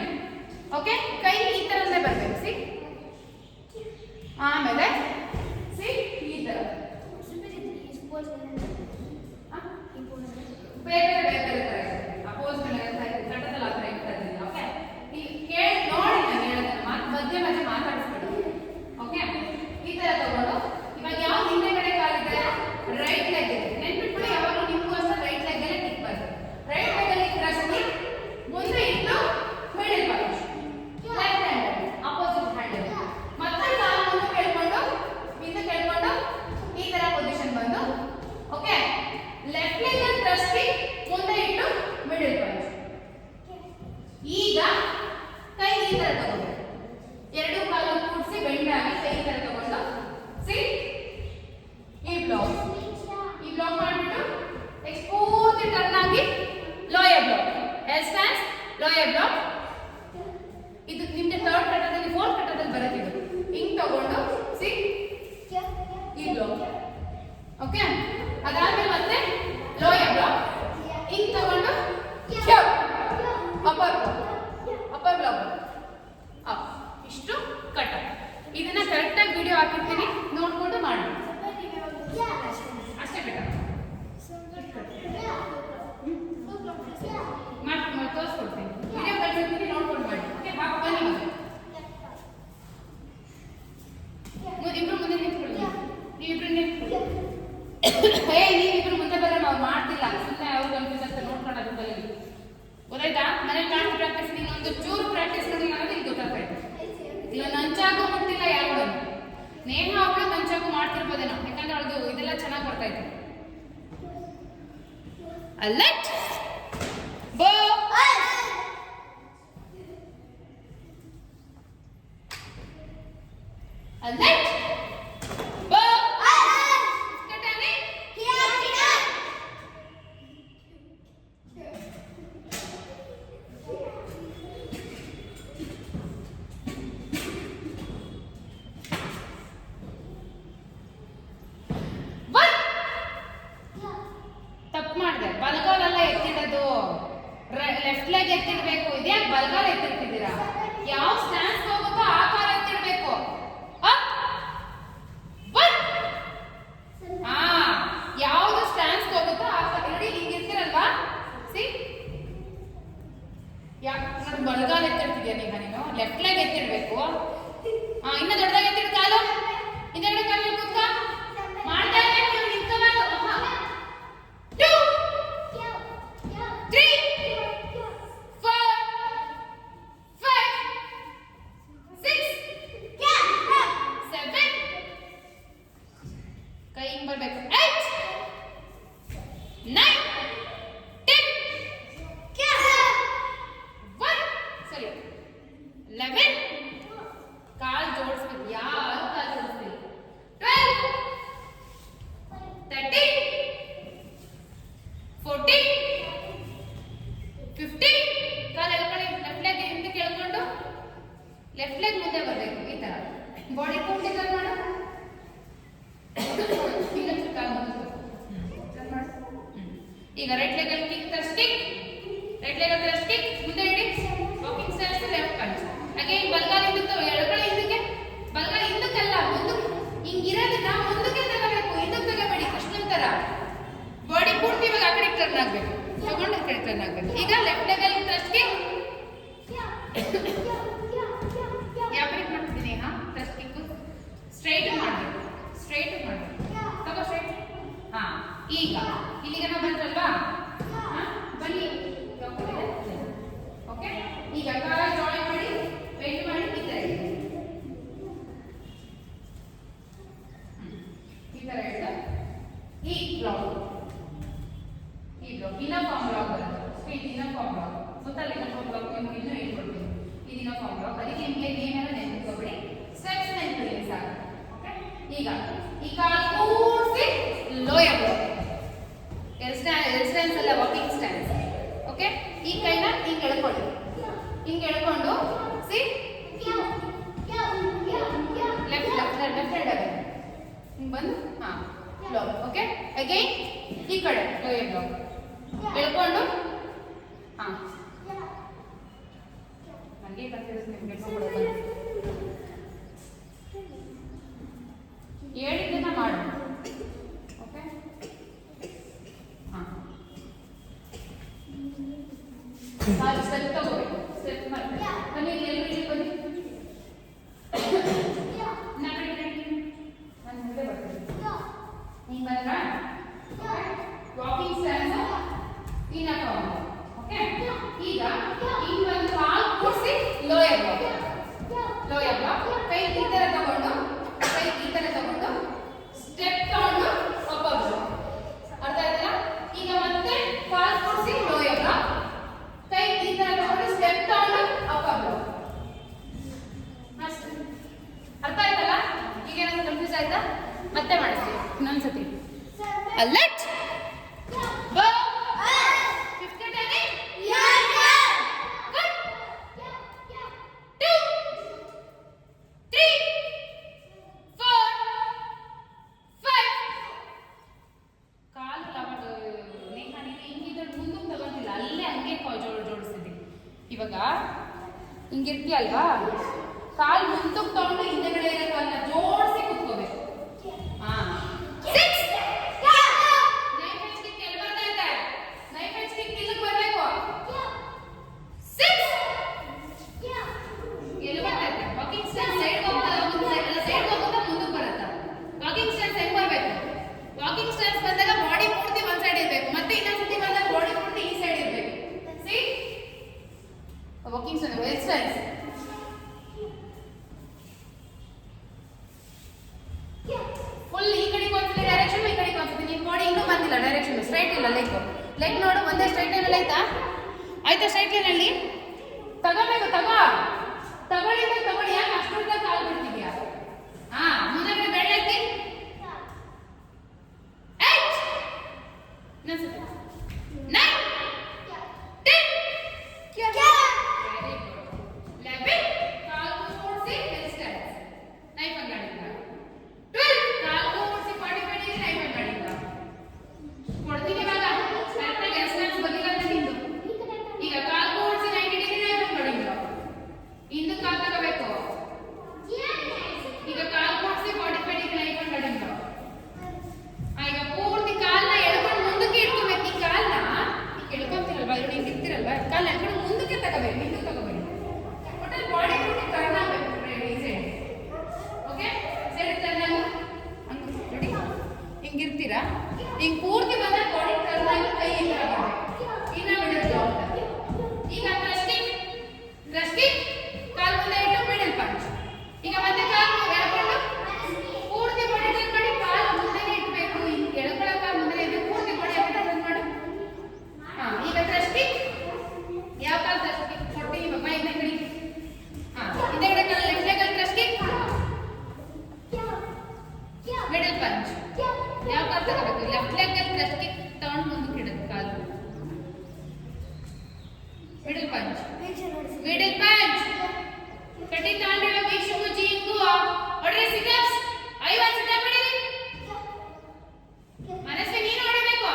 ಓಕೆ ಕೈ ಈ ತರನೇ ಬರಬೇಕು. ಸಿ ಆಮೇಲೆ ಸಿ ಈ ತರ ಬೇರೆ ಬೇರೆ ತರ ಅಪೋಸ್ ಕಟ್ಟದಲ್ಲಿ ಆ ತರ ಇರ್ತಾ ಇದ್ದೀನಿ. ಓಕೆ ಕೇಳಿ ನೋಡಿ ನಾನು ಹೇಳೋದನ್ನ ಮಧ್ಯೆ ಮಧ್ಯೆ ಮಾತಾಡಿಸ್ಬೇಡಿ. ಓಕೆ ಈ ತರ ತಗೊಂಡು ಇವಾಗ ಯಾವ ಹಿಂದೆ ಕಡೆ ಕಾಲಿದೆ ರೈಟ್ ಲೆಗ್ ಇದೆ. ನೆನ್ಪಿಟ್ಬಿಡಿ ಯಾವಾಗಲೂ ನಿಮಗೂ ಅಷ್ಟೇ ರೈಟ್ ಲೆಗ್ ಅಲ್ಲೇ ತಿಕ್ಬಾರ್ದು. ರೈಟ್ ಲೆಗ್ ಅಲ್ಲಿ ಕ್ರಶಿ ಮುಂದೆ ಇಟ್ಟು middle punch left hand opposite hand. ಮತ್ತೆ ಕಾಲು ಮುಂದೆ ಕೇಳ್ಕೊಂಡು ಹಿಂದೆ ಕೇಳ್ಕೊಂಡು ಈ ತರ ಪೊಸಿಷನ್ ಬಂದು ಓಕೆ ಲೆಫ್ಟ್ ಲೆಗ್ ಅಲ್ಲಿ ಕ್ರಶಿ ಮುಂದೆ ಇಟ್ಟು ಮಿಡಲ್ ಪಂಚ್. ಈಗ ಕೈ ಈ ತರ ತಗೊಂಡು ಎರಡು ಕಾಲು ಕೂಡಿಸಿ ಬೆಂಡ್ ಆಗಿ ಕೈ ಈ ತರ ತಗೊಂಡು ಸಿ ಈ ಬ್ಲಾಕ್ ಮಾಡಿಬಿಟ್ಟು ಪೂರ್ತಿ ಟರ್ನ್ ಆಗಿ lower block L stance lower block. ಇದು ನಿಮ್ಗೆ ಥರ್ಡ್ ಕಟ್ಟದಲ್ಲಿ ಫೋರ್ತ್ ಕಟ್ಟದಲ್ಲಿ ಬರುತ್ತೆ. ಇದು ಹಿಂಗ್ ತಗೊಂಡು ಸಿ ಈ ಬ್ಲಾಕ್. ಓಕೆ ಅದಾದ್ಮೇಲೆ ಮತ್ತೆ ಲೋಯರ್ ಬ್ಲಾಕ್ ಹಿಂಗ್ ತಗೊಂಡು ಅಪ್ಪರ್ ಬ್ಲಾಕ್ ಅಪ್. ಇಷ್ಟು ಕಟ್ಟ. ಇದನ್ನ ಕರೆಕ್ಟ್ ಆಗಿ ವಿಡಿಯೋ ಹಾಕಿರ್ತೀನಿ ನೋಡ್ಕೊಂಡು ಮಾಡಿ. ಅಷ್ಟೇ ಬೇಡ ಮಾಡಿ ತೋರಿಸ್ಕೊಡ್ತೀನಿ. ವಿಡಿಯೋ ಕಳಿಸಿರ್ತೀನಿ ನೋಡ್ಕೊಂಡು ಮಾಡಿ. ಓಕೆ ಬನ್ನಿ ಇಬ್ರು ಮುಂದೆ ನಿಂತ್ಕೊಳ್ಳಿ. ನೀವಿಬ್ರು ನಿಂತ್ಕೊಳ್ಳಿ. ನೀವಿಬ್ರು ಮುಂದೆ ಬರೋಣ. ಅವ್ರು ಮಾಡ್ತಿಲ್ಲ ಸುಮ್ಮನೆ ಅವ್ರು ಕನ್ಫ್ಯೂಸ್ ಅಂತ ನೋಡ್ಕೊಳ್ಳೋದು ಕಲಿ. ಗೊತ್ತಾಯ್ತಾ? ಮನೇಲಿ ಮಾಡಿ ಪ್ರಾಕ್ಟೀಸ್ ಇನ್ನೊಂದು ಚೂರು ಪ್ರಾಕ್ಟೀಸ್ ಮಾಡಿ ಅನ್ನೋದು ಈಗ ಗೊತ್ತಾಗ್ತಾಯಿತ್ತು. ಇಲ್ಲ ನಂಚಾಗೂ ಮುಟ್ಟಿಲ್ಲ ಯಾರು. ನೇಹ ಒಬ್ಳು ನಂಚಾಗೂ ಮಾಡ್ತಿರ್ಬೋದೇನೋ, ಯಾಕಂದ್ರೆ ಅವ್ಳದು ಇದೆಲ್ಲ ಚೆನ್ನಾಗಿ ಬರ್ತಾ ಇತ್ತು. ಲೆಟ್ ಗೋ ಲೆಟ್ ಗೋ ಕಟಾನೆ ತಪ್ಪು ಮಾಡಿದೆ. ಬಲಗಾಲೆಲ್ಲ ಎತ್ತಿಡೋದು ಲೆಫ್ಟ್ ಲೆಗ್ ಎತ್ತಿಡ್ಬೇಕು. ಇದ್ಯಾಕೆ ಬಲಗಾಲ ಎತ್ತಿಡ್ತಿದ್ದೀರಾ? ಯಾವ ಸ್ಟ್ಯಾನ್ಸ್ ಹೋಗುತ್ತೋ ಆ ಕಾಲ ಎತ್ತಿಡ್ಬೇಕು. ಯಾವ್ದು ಸ್ಟ್ಯಾನ್ಸ್ ಹೋಗುತ್ತೋ ಆ ಕಾಲ ನೋಡಿ. ಹಿಂಗೆ ಇರ್ತಿರಲ್ವಾ ಸಿ ಯಾಕೆ ನೋಡಿ ಬಲಗಾಲ ಎತ್ತಿಡ್ತಿದ್ಯಾ ನೀನು ಲೆಫ್ಟ್ ಲೆಗ್ ಎತ್ತಿಡ್ಬೇಕು. ಇನ್ನ ದೊಡ್ಡದಾಗಿ ಎತ್ತಿಡ್ ಕಾಲು ಹಿಂದೆಗಡೆ ಕಾಲು ಕೂತ್ಕ ಮಾಡ್ತಾ ಇದ್ರೆ ನಿಂತ್ಕೋಬಾರ್ದು. 2 3 4 5 6 7 ಕೈ ಹಿಂಗ್ ಬರ್ಬೇಕು. 8 9 10 1 ಸರಿ 11 ಕಾಲ್ ಜೋಡಿಸ್ಬೇಕು, ಯಾರು ಕಾಲ್ ಜೋಡಿಸ್ತೀವಿ. 12 13 14 15 ಕಾಲ್ ಎಳ್ಕೊಳ್ಳಿ. ಲೆಫ್ಟ್ ಲೆಗ್ ಹಿಂದಕ್ಕೆ ಎಳ್ಕೊಂಡು ಲೆಫ್ಟ್ ಲೆಗ್ ಮುಂದೆ ಬರಬೇಕು. ಈ ತರ ಬಾಡಿ ಪೂರ್ತಿ ಟರ್ನ್ ಮಾಡು. ಇನ್ನೊಂದು ಕಾಲ್ ಮುಂದೆ ಟರ್ನ್ ಮಾಡು. ಈಗ ರೈಟ್ ಲೆಗ್ ಅಲ್ಲಿ ಕಿಕ್ ಥ್ರಸ್ಟಿಂಗ್, ರೈಟ್ ಲೆಗ್ ಅಲ್ಲಿ ಥ್ರಸ್ಟಿಂಗ್ ಮುಂದೆ ಇಡಿ. Walking stance left punch. Again ಬಲಗಾಲ ಹಿಂದಕ್ಕೆ ಎಳ್ಕೊಳ್ಳಿ. ಹಿಂದಕ್ಕೆ ಬಲಗಾಲ ಹಿಂದಕ್ಕೆಲ್ಲ ಮುಂದಕ್ಕೆ ಹಿಂಗಿರೋದನ್ನ ಮುಂದಕ್ಕೆ ತಗೋಬೇಕು, ಹಿಂದಕ್ಕೆ ತಗೋಬೇಡಿ. ಕೃಷ್ಣನ್ ತರ ಬಾಡಿ ಪೂರ್ತಿ ಇವಾಗ ಆ ಕಡೆ ಟರ್ನ್ ಆಗ್ಬೇಕು, ತಗೊಂಡು ಆ ಕಡೆ ಟರ್ನ್ ಆಗ್ಬೇಕು. ಈಗ ಲೆಫ್ಟ್ ಲೆಗ್ ಅಲ್ಲಿ ಥ್ರಸ್ಟಿಂಗ್ ಯಾವ ರೀತಿ ಮಾಡ್ತಿದ್ದೀನಿ? ಹಾ, ಥ್ರಸ್ಟಿಂಗ್ ಸ್ಟ್ರೈಟ್ ಮಾಡಬೇಕು, ಸ್ಟ್ರೈಟ್ ಮಾಡಬೇಕು. ತಗೋ ಸ್ಟ್ರೈಟ್. ಹಾ, ಈಗ ಇಲ್ಲಿಗೆ ನಾವು ಬಂದ್ರಲ್ವಾ? ಹಾ, ಬನ್ನಿ. ಓಕೆ, ಈಗ ಕಾಲ ಜಾಯಿನ್ ಮಾಡಿ, ವೆಯ್ಟ್ ಮಾಡಿ. ಈ ತರ ಇಟ್ಟು ಈ ಬ್ಲಾಕ್, ಈ ಬ್ಲಾಕ್ ಇನ್ನ ಫಾರ್ಮ್ ಬ್ಲಾಕ್ ಬರುತ್ತೆ. ಸ್ಟ್ರೈಟ್ ಇನ್ನ ಫಾರ್ಮ್ ಬ್ಲಾಕ್ ಗೊತ್ತಲ್ಲ? ಇನ್ನ ಫಾರ್ಮ್ ಬ್ಲಾಕ್ ನಿಮ್ಗೆ ಇನ್ನೂ ಹೇಳ್ಕೊಡ್ತೀನಿ. ಇದಿನ ಫಾರ್ಮ್ ಬ್ಲಾಕ್. ಅದಕ್ಕೆ ನಿಮಗೆ ನೇಮೆಲ್ಲ ನೆನಪಿಟ್ಕೊಬೇಡಿ, ಸ್ಟೆಪ್ಸ್ ನೆನಪಿಡಿ ಸಾಕು. ಓಕೆ, ಈಗ ಈ ಕಾಲು ಕೂಡಿಸಿ ಲೋಯರ್ ಬ್ಲಾಕ್. ಎಲ್ ಸ್ಟ್ಯಾನ್ಸ್ ಅಲ್ಲ, ವಾಕಿಂಗ್ ಸ್ಟ್ಯಾನ್ಸ್. ಓಕೆ, ಈ ಕೈನ ಹಿಂಗೆ ಎಳ್ಕೊಳ್ಳಿ. ಹಿಂಗೆ ಎಳ್ಕೊಂಡು ಸಿ ಲೆಫ್ಟ್ ಹ್ಯಾಂಡ್ ಆಗುತ್ತೆ. ಹಿಂಗೆ ಬಂದು ಹಾ ಬ್ಲಾಕ್. ಓಕೆ, ಅಗೈನ್ ಈ ಕಡೆ ಲೋಯರ್ ಬ್ಲಾಕ್ ಎಳ್ಕೊಂಡು ಹಾ. ನನಗೆ ಕನ್ಫ್ಯೂಸ್ ನಿಮಗೆ ಹೇಳಿದ್ದನ್ನ ಮಾಡು. ಓಕೆ, ಹಾ, ಸ್ಟೆಪ್ ತಗೋಬೇಕು. ಸ್ಟೆಪ್ ಮಾಡ್ತಾರೆ ಬನ್ನಿ, ಎಲ್ಲಿ ಬನ್ನಿ. ನಾನು ಮುಂದೆ ಬರ್ತೀನಿ. ಹಿಂಗೆ ಬಂದ್ರ ವಾಕಿಂಗ್ ಸ್ಟ್ಯಾನ್ಸ್ ಇನ್ನ ಫಾರ್ಮ್. ಓಕೆ, ಈಗ ಹಿಂಗೆ ಒಂದು ಕಾಲ್ ಕೂಡಿಸಿ ಲೋಯರ್ ಬ್ಲಾಕ್. Lower block. ಕೈ ಈ ತರ ತಗೊಂಡು, ಕೈ ಈ ತರ ತಗೊಂಡು ಸ್ಟೆಪ್ ತಗೊಂಡು ಅಪ್ಪರ್ ಬ್ಲಾಕ್. ಅರ್ಥ ಆಯ್ತಲ್ಲ? ಈಗ ಮತ್ತೆ ಕಾಲ್ ಕೂಡಿಸಿ ಲೋಯರ್ ಬ್ಲಾಕ್. ಕೈ ಈ ತರ ತಗೊಂಡು ಸ್ಟೆಪ್ ತಗೊಂಡು ಅಪ್ಪರ್ ಬ್ಲಾಕ್. ಅಷ್ಟೇ. ಅರ್ಥ ಆಯ್ತಲ್ಲ? ಈಗ ಏನಾದ್ರು ಕನ್ಫ್ಯೂಸ್ ಆಯ್ತಾ? ಮತ್ತೆ ಮಾಡಿಸ್ತೀವಿ ಇನ್ನೊಂದ್ಸತಿ. ಅಲರ್ಟ್ ಬೋ 50 ಟೈಮಿಂಗ್. ಗುಡ್. 2 3 4 5. ಕಾಲು ನೇಹಾ ನೀವು ಹಿಂಗಿದ್ರೆ ಮುಂದಕ್ಕೆ ತಗೊಂತಿಲ್ಲ, ಅಲ್ಲೇ ಹಂಗೆ ಜೋಡಿಸಿದ್ದೀನಿ. ಇವಾಗ ಹಿಂಗಿರ್ತೀಯಲ್ವಾ, ಕಾಲು ಮುಂದಕ್ಕೆ ತಗೊಂಡು ಹಿಂದೆಗಡೆ ಇರೋ ಕಾಲನ್ನ ಜೋಡಿಸಿ ಕುತ್ಕೋಬೇಕು. ಹಾ, 6 ನೈಫ್ ಎಚ್ ಕಿಕ್ ಎಲ್ಲಿ ಬರ್ತಾ ಇದೆ? ನೈಫ್ ಎಚ್ ಕಿಕ್ ಇಲ್ಲಿಗೆ ಬರಬೇಕು. 6 ಎಲ್ಲಿ ಬರ್ತಾ ಇದೆ? ವಾಕಿಂಗ್ ಸ್ಟ್ಯಾನ್ಸ್ ಸೈಡ್ ಹೋಗ್ತಾ ಮುಂದಕ್ಕೆ ಬರುತ್ತಾ? ವಾಕಿಂಗ್ ಸ್ಟ್ಯಾನ್ಸ್ ಹೆಂಗ್ ಬರಬೇಕು? ವಾಕಿಂಗ್ ಸ್ಟ್ಯಾನ್ಸ್ ಬಂದಾಗ ಬಾಡಿ ಪೂರ್ತಿ ಒಂದ್ ಸೈಡ್ ಇರಬೇಕು, ಮತ್ತೆ ಇನ್ನೊಂದ್ಸತಿ ಬಂದಾಗ ಬಾಡಿ ಪೂರ್ತಿ ಈ ಸೈಡ್ ಇರಬೇಕು. ಸಿ ವಾಕಿಂಗ್ ಸ್ಟ್ಯಾನ್ಸ್ ಫುಲ್ ಈ ಕಡೆಗೆ ಒಂದ್ಸಲ ಡೈರೆಕ್ಷನ್, ಈ ಕಡೆಗೆ ಒಂದ್ಸತಿ. ನಿಮ್ಮ ಬಾಡಿ ಇನ್ನೂ ಬಂದಿಲ್ಲ ಡೈರೆಕ್ಷನ್, ಸ್ಟ್ರೈಟ್ ಇಲ್ಲ. ಲೆಗ್ ನೋಡು, ಒಂದೇ ಸ್ಟ್ರೈಟ್ ಲೈನ್ ಆಯ್ತಾ? ಆಯ್ತಾ? ಸ್ಟ್ರೈಟ್ ಲೈನ್ ಅಲ್ಲಿ ತಗೋಬೇಕು. ತಗೊಳ್ಳಿ. ಯಾಕೆ ಅಷ್ಟೊಂದ ಕಾಲು ಬಿಡ್ತಿದ್ಯಾ? ಹಾ, ಮುಂದೆ ಬೆಳ್ಳಕ್ಕೆ 8 ಇನ್ನೊಂದ್ಸತಿ 9 10 ವೆರಿ ಗುಡ್. 11 ಕಾಲು ಕೂಡಿಸಿ ಹೆಡ್ ಸ್ಟ್ಯಾನ್ಸ್, ನೈಫ್ ಹಂಗೆ ಮಾಡಿದ್ದ. 12 ಕಾಲು ಕೂಡಿಸಿ 45 ನೈಫ್ ಹಂಗೆ ಮಾಡಿದ್ದ. ಕೊಡ್ತೀನಿ ಇವಾಗ. ಕರೆಕ್ಟಾಗಿ ಹೆಡ್ ಸ್ಟ್ಯಾನ್ಸ್ ಬಂದಿಲ್ಲ ಅಂತ ನಿಂದು. ಈಗ ಕಾಲು ಕೂಡಿಸಿ ಮಿಡಲ್ ಪಂಚ್ ಕಟಿ ತಾಂಡಿರೋ ವೀಕ್ಷಕು ಜಿ ಇಂಗು ಹೊಡ್ರಿ ಸಿಟಪ್ಸ್ 50 ಸಿಟಪ್ ಬಿಡಿರಿ ಮನಸ್ಸೇ ನೀನು ಹೊಡಿಬೇಕು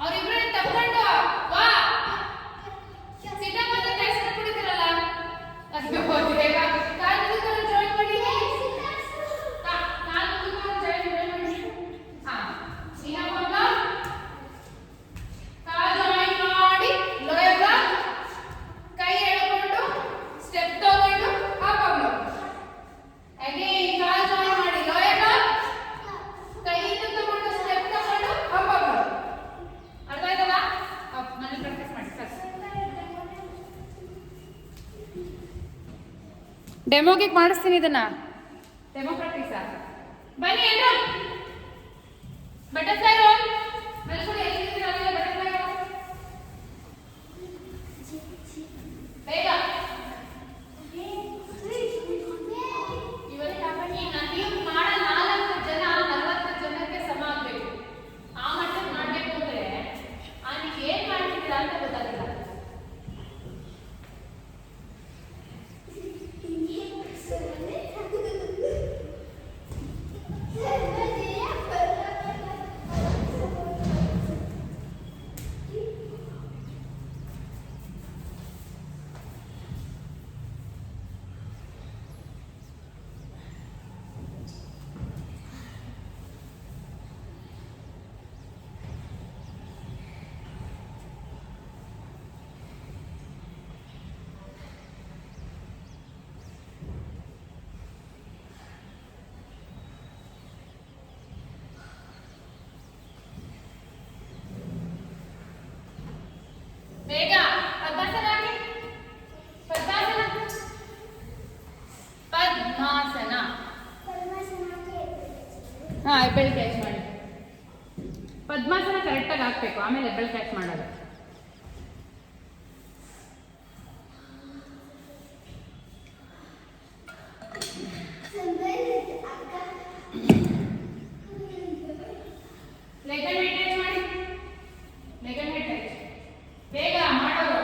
ಅವರಿಬ್ಬರನ್ನ ತಗೊಂಡು ವಾ ಸಿಟಪ್ ಅಂತ ಟೆಸ್ಟ್ ಕೊಡ್ತಿರಲ್ಲ ಅದು ಬೇಗ ಕಾಲ್ ಮುಗಿದು ಜಾಯಿನ್ ಮಾಡಿ ಕಾಲ್ ಮುಗಿದು ಜಾಯಿನ್ ಮಾಡಿ ಹಾ ಈಗ ಮೊದಲು ಕಾಲ್ ಜಾಯಿನ್ ಮಾಡಿ ಲೋಯರ್ ಬ್ಲಾಕ್ ಕೈ ಎಳ್ಕೊಂಡು ಸ್ಟೆಪ್ ತಗೊಂಡು ಅಪ್ ಅಪ್ ಅಗೇನ್ ಕಾಲ್ ಜಾಯಿನ್ ಮಾಡಿ ಲೋಯರ್ ಬ್ಲಾಕ್ ಕೈ ತಗೊಂಡು ಸ್ಟೆಪ್ ತಗೊಂಡು ಅಪ್ ಅಪ್ ಅರ್ಥ ಆಯ್ತಲ್ಲ ಅಪ್ ಮನೆ ಪ್ರಾಕ್ಟೀಸ್ ಮಾಡಿ ಫಸ್ಟ್ ಡೆಮೋಗೆ ಮಾಡಿಸ್ತೀನಿ ಇದನ್ನ ಡೆಮೋ ಪ್ರಾಕ್ಟೀಸ್ ಬನ್ನಿ ಎಲ್ಲರೂ ಬಟರ್ಫ್ಲೈ ರೋಲ್ ಮಲ್ಕೊಳ್ಳಿ ಎಲ್ಲಿದ್ದೀರಾ ಅಲ್ಲೇ ಬಟರ್ಫ್ಲೈ ರೋಲ್ ಬೇಗ ನೀವು ಮಾಡೋ 4 ಜನ 40 ಜನಕ್ಕೆ ಸಮ ಆಗ್ಬೇಕು ಆ ಮಟ್ಟಕ್ಕೆ ಮಾಡಬೇಕು ಅಂದ್ರೆ ನೀವು ಏನ್ ಮಾಡ್ತಿದ್ದೀರಾ ಅಂತ ಗೊತ್ತಾಗಲ್ಲ ಬೇಗ ಪದ್ಮಾಸನ ಹಾಕಿ ಪದ್ಮಾಸನ ಪದ್ಮಾಸನ ಹಾ ಹೆಬ್ಬೆಳು ಕ್ಯಾಚ್ ಮಾಡಿ ಪದ್ಮಾಸನ ಕರೆಕ್ಟಾಗಿ ಹಾಕ್ಬೇಕು ಆಮೇಲೆ ಹೆಬ್ಬೆಳು ಕ್ಯಾಚ್ ಮಾಡೋದು ಲೆಗ್ ಅಂಡ್ ಹೆಡ್ ಟಚ್ ಮಾಡಿ ಲೆಗ್ ಅಂಡ್ ಹೆಡ್ ಟಚ್ ಬೇಗ ಮಾಡೋರು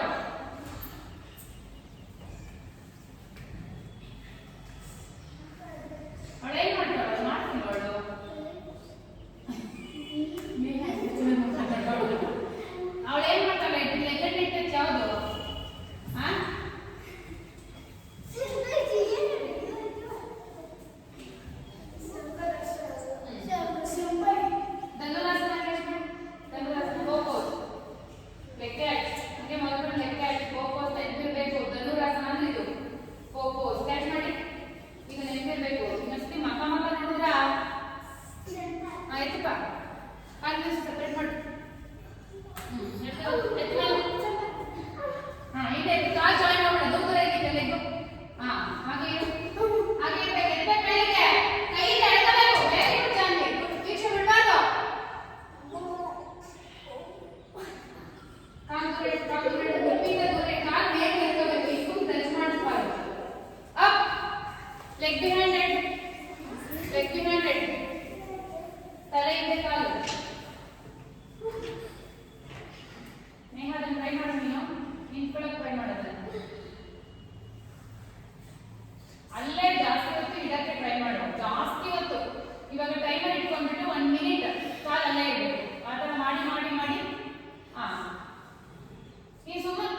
ಅವಳೇನ್ ಮಾಡ್ತಾಳು ಮಾಡ್ತೀನಿ ಅವಳೇನ್ ಮಾಡ್ತಾಳೆ ಇದು ಲೆಗ್ ಅಂಡ್ ಹೆಡ್ ಟಚ್ ಯಾವುದು ಹಾ ಧನುರಾಸನ ಕ್ಯಾಚ್ ಮಾಡಿ ಧನುರಾಸನ ಹೋಗ್ಬೋದು ಲೆಗ್ ಕ್ಯಾಚ್ ಹಂಗೆ ಮೊದಲು ಲೆಗ್ ಕ್ಯಾಚ್ ಫೋಕಸ್ ನೆನಪಿರ್ಬೇಕು ಧನುರಾಸನ ಅಂದ್ರೆ ಇದು ಫೋಕಸ್ ಕ್ಯಾಚ್ ಮಾಡಿ ಈಗ ನೆನಪಿರ್ಬೇಕು ಇನ್ನೊಂದ್ಸತಿ ಮಕ ನೋಡಿದ್ರಾ ಆಯ್ತಪ್ಪ ಅಲ್ಲಿ ಸೆಪರೇಟ್ ಮಾಡಿ ಹಾ ಇದೆ ಕಾಲ್ ಜಾಯಿನ್ ಮಾಡೋಣ ದೂರ ಇದೆ ಲೆಗ್ ಹಾ ಹಾಗೆ ಹಾಗೆ ಇರ್ಬೇಕು ಮೇಲೆಗೆ ಕೈಯಿಂದ ಎಳ್ಕೋಬೇಕು ವೆರಿ ಗುಡ್ ಜಾನ್ವಿ ವೀಕ್ಷೆ ಬಿಡಬಾರ್ದು ಕಾಲು ದೂರ ಗುಪ್ಪಿಂದ ದೂರ ಕಾಲು ಮೇಲೆ ಇರ್ಕೋಬೇಕು ಇಷ್ಟು ಟಚ್ ಮಾಡಿಸ್ಬಾರ್ದು ಅಪ್ ಲೆಗ್ ಬಿಹೈಂಡ್ ಹೆಡ್ ತಲೆ ಹಿಂದೆ ಕಾಲು ನೇಹಾದನ್ನು ಟ್ರೈ ಮಾಡು ನೀನು ನಿಂತ್ಕೊಳ್ಳೋಕೆ ಟ್ರೈ ಮಾಡೋದನ್ನ ಅಲ್ಲೇ ಜಾಸ್ತಿ ಹೊತ್ತು ಇಡಕ್ಕೆ ಟ್ರೈ ಮಾಡು ಜಾಸ್ತಿ ಹೊತ್ತು ಇವಾಗ ಟೈಮರ್ ಇಟ್ಕೊಂಡ್ಬಿಟ್ಟು 1 ಮಿನಿಟ್ ಕಾಲು ಅಲ್ಲೇ ಇಡಬೇಕು ಆ ಥರ ಮಾಡಿ ಮಾಡಿ ಮಾಡಿ ಹಾ ನೀ ಸುಮ್ಮನೆ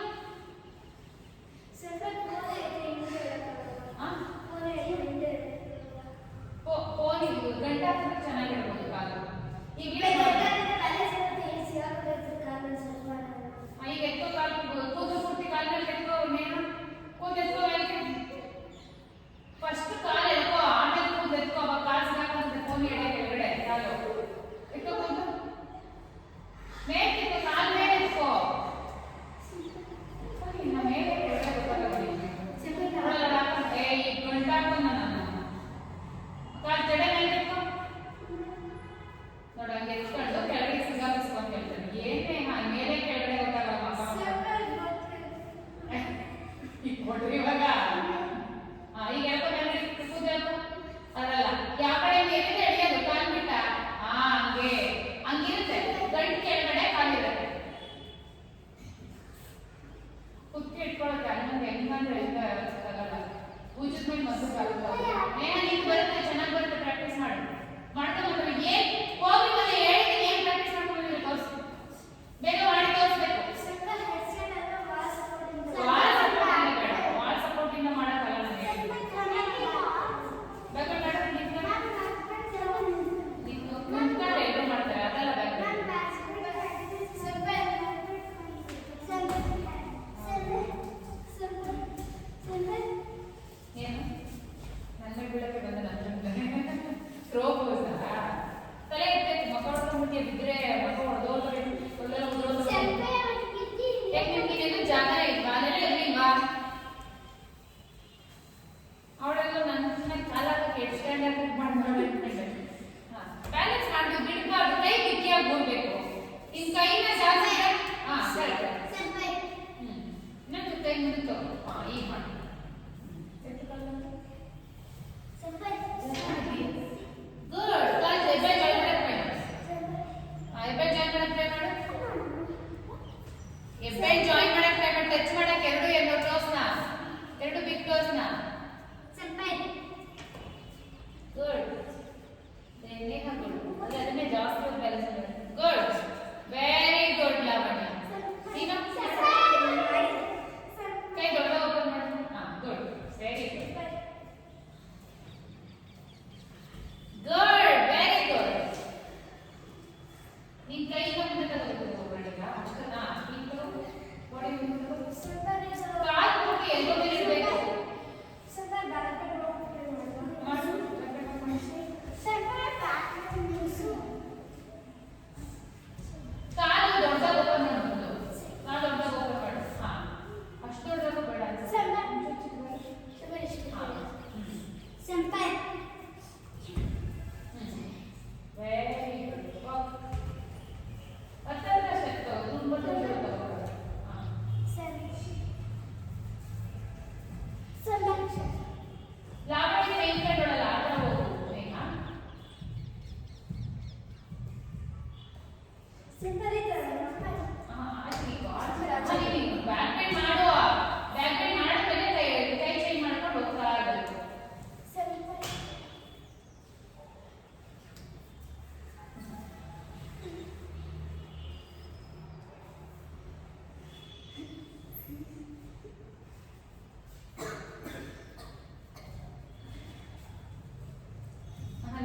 ಫೋನ್ ಇದು ಗಂಟೆ ಹಾಕಿದ್ರೆ ಚೆನ್ನಾಗಿರ್ಬೋದು ಕಾಲು ಈಗ ಈಗ ಎತ್ಕೋ ಕಾಲು ಕೂದಲು ಪೂರ್ತಿ ಕಾಲ ಮೇಲೆ ಎತ್ಕೋ ನೇನು ಕೂದಲು ಎತ್ಕೋ ಮೇಲೆ ಫಸ್ಟ್ ಕಾಲು ಎತ್ಕೋ ಆಮೇಲೆ ಕೂದಲು ಎತ್ಕೋ ಅವಾಗ ಕಾಲು ಸಿಗಾಕಂತ ಫೋನ್ ಎಡೆ ಕೆಳಗಡೆ ಕಾಲು ಎತ್ಕೋ ಕೂದಲು ಮೇಲೆ ಎತ್ಕೋ ಕಾಲು ಮೇಲೆ ಎತ್ಕೋ ಇನ್ನು ಮೇಲೆ ಕೆಳಗಡೆ ಗೊತ್ತಾಗಲ್ಲ ಈ ಗಂಟೆ ಹಾಕೊಂಡು ನಾನು ಕಾಲು ಜಡೆ ಮೇಲೆ ಎತ್ಕೋ ನೋಡ ಹಂಗೆ ಎತ್ಕೊಂಡು ಕೆಳಗಡೆ ಸಿಗಾಕಿಸ್ಕೊಂಡು ಹೇಳ್ತಾನೆ ಏನೇ ಮೇಲೆ ಕೆಳಗಡೆ ಗೊತ್ತಾಗಲ್ಲ ಕೊಡ್ರಿ ಇವಾಗ ಈಗ ಯಾಕೋ ಮೇಲೆ ಕೂದಲು ಅದಲ್ಲ ಯಾವ ಕಡೆ ಮೇಲೆ ಎಳೆಯೋದು ಕಾಲು ಬಿಟ್ಟ ಹಂಗೆ ಹಂಗಿರುತ್ತೆ ಗಂಟು ಕೆಳಗಡೆ ಕಾಲಿರುತ್ತೆ ಇಂದ ಆಗಲ್ಲ. ಪೂಜದ ಮೇಲೆ ಮದ್ದು ಆಗುತ್ತೆ. ನೀನು ಬರುತ್ತೆ, ಚೆನ್ನಾಗಿ ಬರುತ್ತೆ, ಪ್ರಾಕ್ಟೀಸ್ ಮಾಡು. ಮಾಡ್ಕೊಂಡು ಏನ್ ಹೋಗಿ ಮತ್ತೆ ಹೇಳಿದ್ದೀನಿ, ಏನ್ ಪ್ರಾಕ್ಟೀಸ್ ಮಾಡ್ಕೊಂಡಿದ್ದೀರಿ ತೋರಿಸಿ. ಬೇಗ ಮಾಡಿ ತೋರಿಸ್ಬೇಕು. ವಾಲ್ ಸಪೋರ್ಟ್ ಇಂದ ಮಾಡಕ್ಕಾಗಲ್ಲ ನನಗೆ. ಬೇಕಾದ್ರೆ ಮಾಡ್ತಾರೆ, ನಿಂತ್ಕೊಂಡು ಎಲ್ರು ಮಾಡ್ತಾರೆ, ಅದೆಲ್ಲ ಬೇಕಾದ್ರೆ ಏನು ನನ್ನ ಬೀಳಕ್ಕೆ ಬಂದ ನನ್ನ ರೋಬೋಸ ತಲೆ ಇರ್ತೈತಿ. ಮಕ್ಕ ಹೊಡ್ಕೊಂಡ್ಬಿಟ್ಟು ಬಿದ್ದರೆ ಮಕ್ಕ ಹೊಡೆದೋಗ್ಬೇಕು, ಒಳ್ಳೆಲ್ಲ ಉದ್ರೋದು. ಯಾಕೆ ನಿಮ್ಗೆ ಇನ್ನೇನು ಜಾಗ ಇಲ್ವಾ? ಅದೆಲ್ಲ ಇರ್ಲಿಲ್ವಾ? ಅವಳೆಲ್ಲ ನನ್ನ ಕಾಲಕ್ಕೆ ಎಷ್ಟು ಸ್ಟ್ಯಾಂಡರ್ಡ್ ಮಾಡಿ ಬ್ಯಾಲೆನ್ಸ್ ಮಾಡಿ ಬಿಡಬಾರ್ದು. ಕೈ ಬಿಗಿಯಾಗಿ ಹೋಗ್ಬೇಕು. ನಿನ್ ಕೈನ ಜಾಸ್ತಿ ಕರೆಕ್ಟ್. ಇನ್ನೊಂದು ಕೈ ಮುಂದೆ ಈಗ ಮಾಡಿ. ಗುಡ್. ಕಲ್ ಎಬ್ಬೆ ಕೆಳಗಡೆ ಟ್ರೈ ಮಾಡು. ಎಬ್ಬೆ ಜಾಯಿನ್ ಮಾಡಕ್ಕೆ ಟ್ರೈ ಮಾಡು. ಎಬ್ಬೆ ಜಾಯಿನ್ ಮಾಡಕ್ಕೆ ಟ್ರೈ ಮಾಡಿ. ಟಚ್ ಮಾಡಕ್ಕೆ ಎರಡು ಟೋಸ್ನ, ಎರಡು ಬಿಗ್ ಟೋಸ್ನ. ಗುಡ್. ನೇಹ ಗುಡ್. ಅದನ್ನೇ ಜಾಸ್ತಿ ಬ್ಯಾಲೆನ್ಸ್ ಮಾಡಿ. ಗುಡ್. Very good Lavanya. ನೀನು ಕೈ ದೊಡ್ಡ ಓಪನ್ ಮಾಡು. Good. Very good. Good. Very good. ನಿನ್ ಕೈಯಿಂದ ಮುಂದೆ ತಗೋಬೇಕು. ಹೋಗ್ಬೇಡ ಅಷ್ಟನಾ? ಈಗ ಬಾಡಿ ಮುಂದೆ ಕಾಲು ಹೋಗಿ ಎಲ್ಲೋ ಮೇಲೆ ಇಡಬೇಕು. ಕಾಲು ದೊಡ್ಡ ಓಪನ್ ಮಾಡೋದು. ಕಾಲು ದೊಡ್ಡ ಓಪನ್ ಮಾಡು. ಅಷ್ಟು ದೊಡ್ಡ ಬೇಡ. Very good. ಹತ್ತತ್ರ ಶಕ್ತ ತುಂಬ ಲಾವಣಿ ಕೈ ಕಟ್ಟೋಳಲ್ಲ, ಆ ಥರ ಹೋಗು. ಬ್ಯಾಕ್ ಬೈಂಡ್ ಮಾಡು. ಬ್ಯಾಕ್ ಬೈಂಡ್ ಮಾಡಿದ್ಮೇಲೆ ಕೈ ಚೇಂಜ್ ಮಾಡ್ಕೊಂಡು ಹೋಗ್ತಾ ಇರಬೇಕು.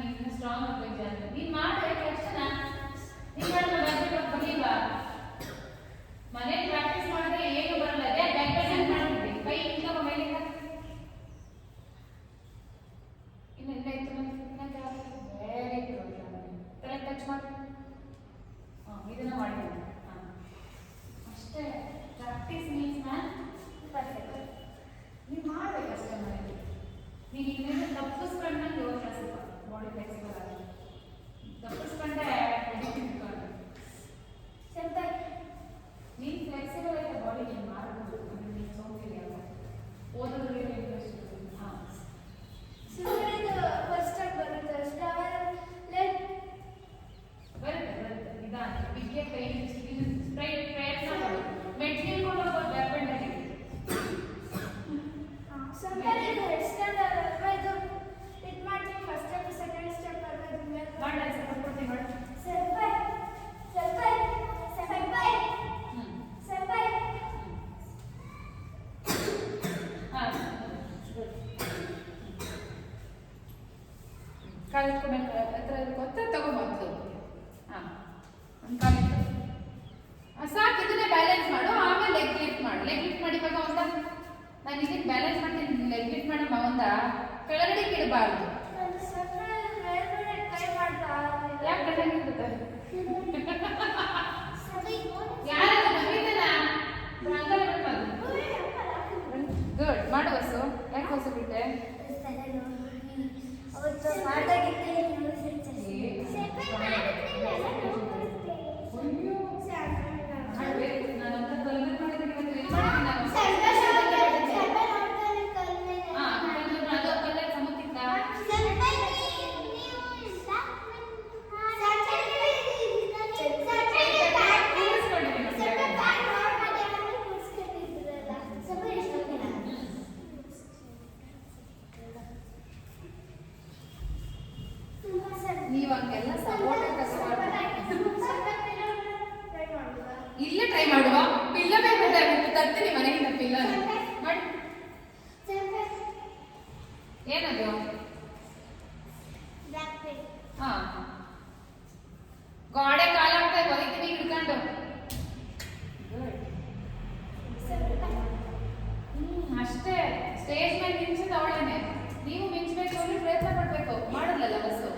ನೀನು ಸ್ಟ್ರಾಂಗ್ ಆಗಬೇಕು. ನೀನು ಮಾಡಿ ತಕ್ಷಣ ನೀನು ಬರಲಿಲ್ಲ. ಮನೇಲಿ ಪ್ರಾಕ್ಟೀಸ್ ಮಾಡಿದ್ರೆ ಏನು ಬರಲ್ಲ. ಅದೇ ಬ್ಯಾಕ್ ಬೈಂಡ್ ಮಾಡ್ಬಿಡಿ. ಕೈ ಇಂದ ಮೇಲೆ ಇನ್ನೆಲ್ಲ ಇತ್ತು. Very good. ತಲೆ ಟಚ್ ಮಾಡಿ. ಇದನ್ನ ಮಾಡಿ. ಅಷ್ಟೇ. Practice means perfect. ನೀವು ಮಾಡಬೇಕಷ್ಟೇ ಮನೇಲಿ. ನೀವು ಇನ್ನೇನು ತಪ್ಪಿಸ್ಕೊಂಡಂಗೆ ಯೋಚನೆ ಸ್ವಲ್ಪ ಬಾಡಿ ಫ್ಲೆಕ್ಸಿಬಲ್ ಆಗಿ ತಪ್ಪಿಸ್ಕೊಂಡೆ ನೀನು ಫ್ಲೆಕ್ಸಿಬಲ್ ಆಗಿ ಬಾಡಿ ನೀನು ಮಾಡಬಹುದು. ನೀನು ಸೋಂಕಿರಿ ಅಲ್ಲ, ಓದೋದ್ರಲ್ಲಿ ಇಂಟ್ರೆಸ್ಟ್ ಇರುತ್ತೆ. ಬರುತ್ತೆ ನಿಧಾನ ಬಿಗ್ಗೆ ಕೈ ಪ್ರಯತ್ನ ಮಾಡು. ಮೆಟ್ಲಿಳ್ಕೊಂಡು ಹೋಗೋದು ಬ್ಯಾಕ್ ಬೈಂಡ್ ಆಗಿ ಮಾಡಿ. ಸಪೋರ್ಟ್ ಕೊಡ್ತೀನಿ ಮಾಡಿ. ಕಾಲು ಇಟ್ಕೊಬೇಕು. ಹತ್ರ ಗೊತ್ತ ತಗೋಬಾರ್ದು. ಒಂದು ಕಾಲು ಸಾಕು. ಇದನ್ನೇ ಬ್ಯಾಲೆನ್ಸ್ ಮಾಡು. ಆಮೇಲೆ ಲೆಗ್ ಲಿಫ್ಟ್ ಮಾಡು. ಲೆಗ್ ಲಿಫ್ಟ್ ಮಾಡಿ ಇವಾಗ ಒಂದ ನಾನು ಇದಕ್ಕೆ ಬ್ಯಾಲೆನ್ಸ್ ಮಾಡ್ತೀನಿ. ಲೆಗ್ ಲಿಫ್ಟ್ ಮಾಡೋ ಒಂದ ಕೆಳಗಡೆ ಇಡಬಾರ್ದು. ಯಾಕೆ ಕೆಳಗೆ ಯಾರಾದ್ರೂ ಬಂದಿದ್ದಾನ? ಗುಡ್. ಮಾಡು ವಸು. ಯಾಕೆ ವಸು ಬಿಟ್ಟೆ? ಏನದು? ಹಾ, ಗೋಡೆ ಕಾಲಾಗ್ತಾ ಹೊಲಿತೀನಿ ಹಿಡ್ಕೊಂಡು. ಅಷ್ಟೇ. ಸ್ಟೇಜ್ ಮೇಲೆ ಮಿಂಚಿದ ಅವಳೇನೆ. ನೀವು ಮಿಂಚಬೇಕು ಅಂದ್ರೆ ಪ್ರಯತ್ನ ಪಡ್ಬೇಕು. ಮಾಡಿದ್ಲಲ್ಲ ಬಸ್ಸು.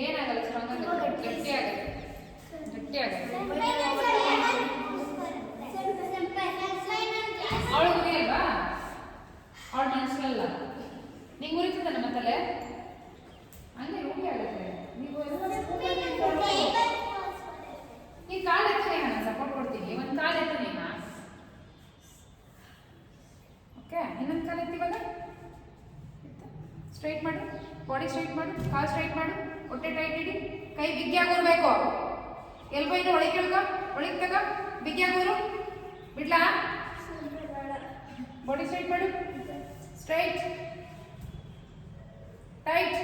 ಏನಾಗಲ್ಲ, ಸ್ಟ್ರಾಂಗ್ ಆಗುತ್ತೆ, ಗಟ್ಟಿ ಆಗುತ್ತೆ, ಗಟ್ಟಿ ಆಗುತ್ತೆ. ಅವಳು ಉರಿಯಲ್ವಾ? ಅವಳು ಮನ್ಸಲ್ಲ. ನಿಂಗೆ ಉರಿತದ ನಮ್ಮ ತಲೆ ಹಂಗೆ ರೂಢಿ ಆಗುತ್ತೆ. ನೀವು ಈ ಕಾಲು ಎತ್ತನೆ ನಾನು ಸಪೋರ್ಟ್ ಕೊಡ್ತೀನಿ. ಒಂದು ಕಾಲು ಎತ್ತನೆ ಓಕೆ. ಇನ್ನೊಂದು ಕಾಲು ಎತ್ತಿ ಇವಾಗ. ಸ್ಟ್ರೈಟ್ ಮಾಡು, ಬಾಡಿ ಸ್ಟ್ರೈಟ್ ಮಾಡು, ಕಾಲು ಸ್ಟ್ರೈಟ್ ಮಾಡು, ಹೊಟ್ಟೆ ಟೈಟ್ ಇಡಿ, ಕೈ ಬಿಗಿಯಾಗಿ ಊರ್ಬೇಕು. ಎಲ್ಬೈನ ಒಳಗೆ ಇಳ್ಕೊ, ಒಳಗೆ ತಗೋ, ಬಿಗಿಯಾಗಿ ಊರು. ಬಿಡ್ಲಾ? ಬಾಡಿ ಸ್ಟ್ರೈಟ್ ಮಾಡು, ಸ್ಟ್ರೈಟ್, ಟೈಟ್.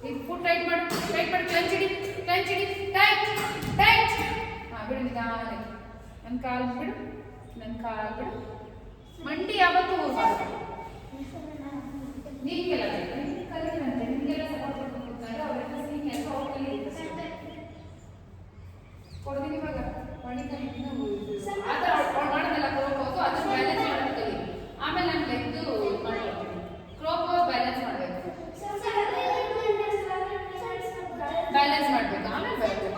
ಈಗ ಫುಟ್ ಟೈಟ್ ಮಾಡು, ಟೈಟ್ ಮಾಡು, ಕ್ಲಂಚ್ ಇಡಿ, ಕ್ಲಂಚ್ ಇಡಿ, ಟೈಟ್, ಟೈಟ್. ಹಾಂ, ಬಿಡು ನಿಧಾನಕ್ಕೆ. ನನ್ನ ಕಾಲು ಬಿಡು, ನನ್ನ ಕಾಲು ಬಿಡು. ಮಂಡಿ ಯಾವತ್ತೂ ಊರ್ಬಾರ್ದು. ನಿಮಗೆಲ್ಲ ಕಲಿಯುವಂತೆ ನಿಮಗೆಲ್ಲ ಸಪೋರ್ಟ್ ಕೊಡ್ತಾರೆ. ಅವರೆಲ್ಲ ಸಿಂಗ್ ಎಲ್ಲ ಹೋಗ್ಲಿ ಕೊಡ್ತೀನಿ ಇವಾಗ. ಆ ಥರ ಅವ್ಳು ಮಾಡೋದಲ್ಲ ಕ್ರೋಪೋಸು, ಅದನ್ನು ಬ್ಯಾಲೆನ್ಸ್ ಮಾಡೋದು ಕಲಿ. ಆಮೇಲೆ ನಾನು ಲೆಗ್ದು ಮಾಡ್ಕೊಡ್ತೀನಿ. ಕ್ರೋಪೋ ಬ್ಯಾಲೆನ್ಸ್ ಮಾಡಬೇಕು, ಬ್ಯಾಲೆನ್ಸ್ ಮಾಡಬೇಕು, ಆಮೇಲೆ ಬರುತ್ತೆ.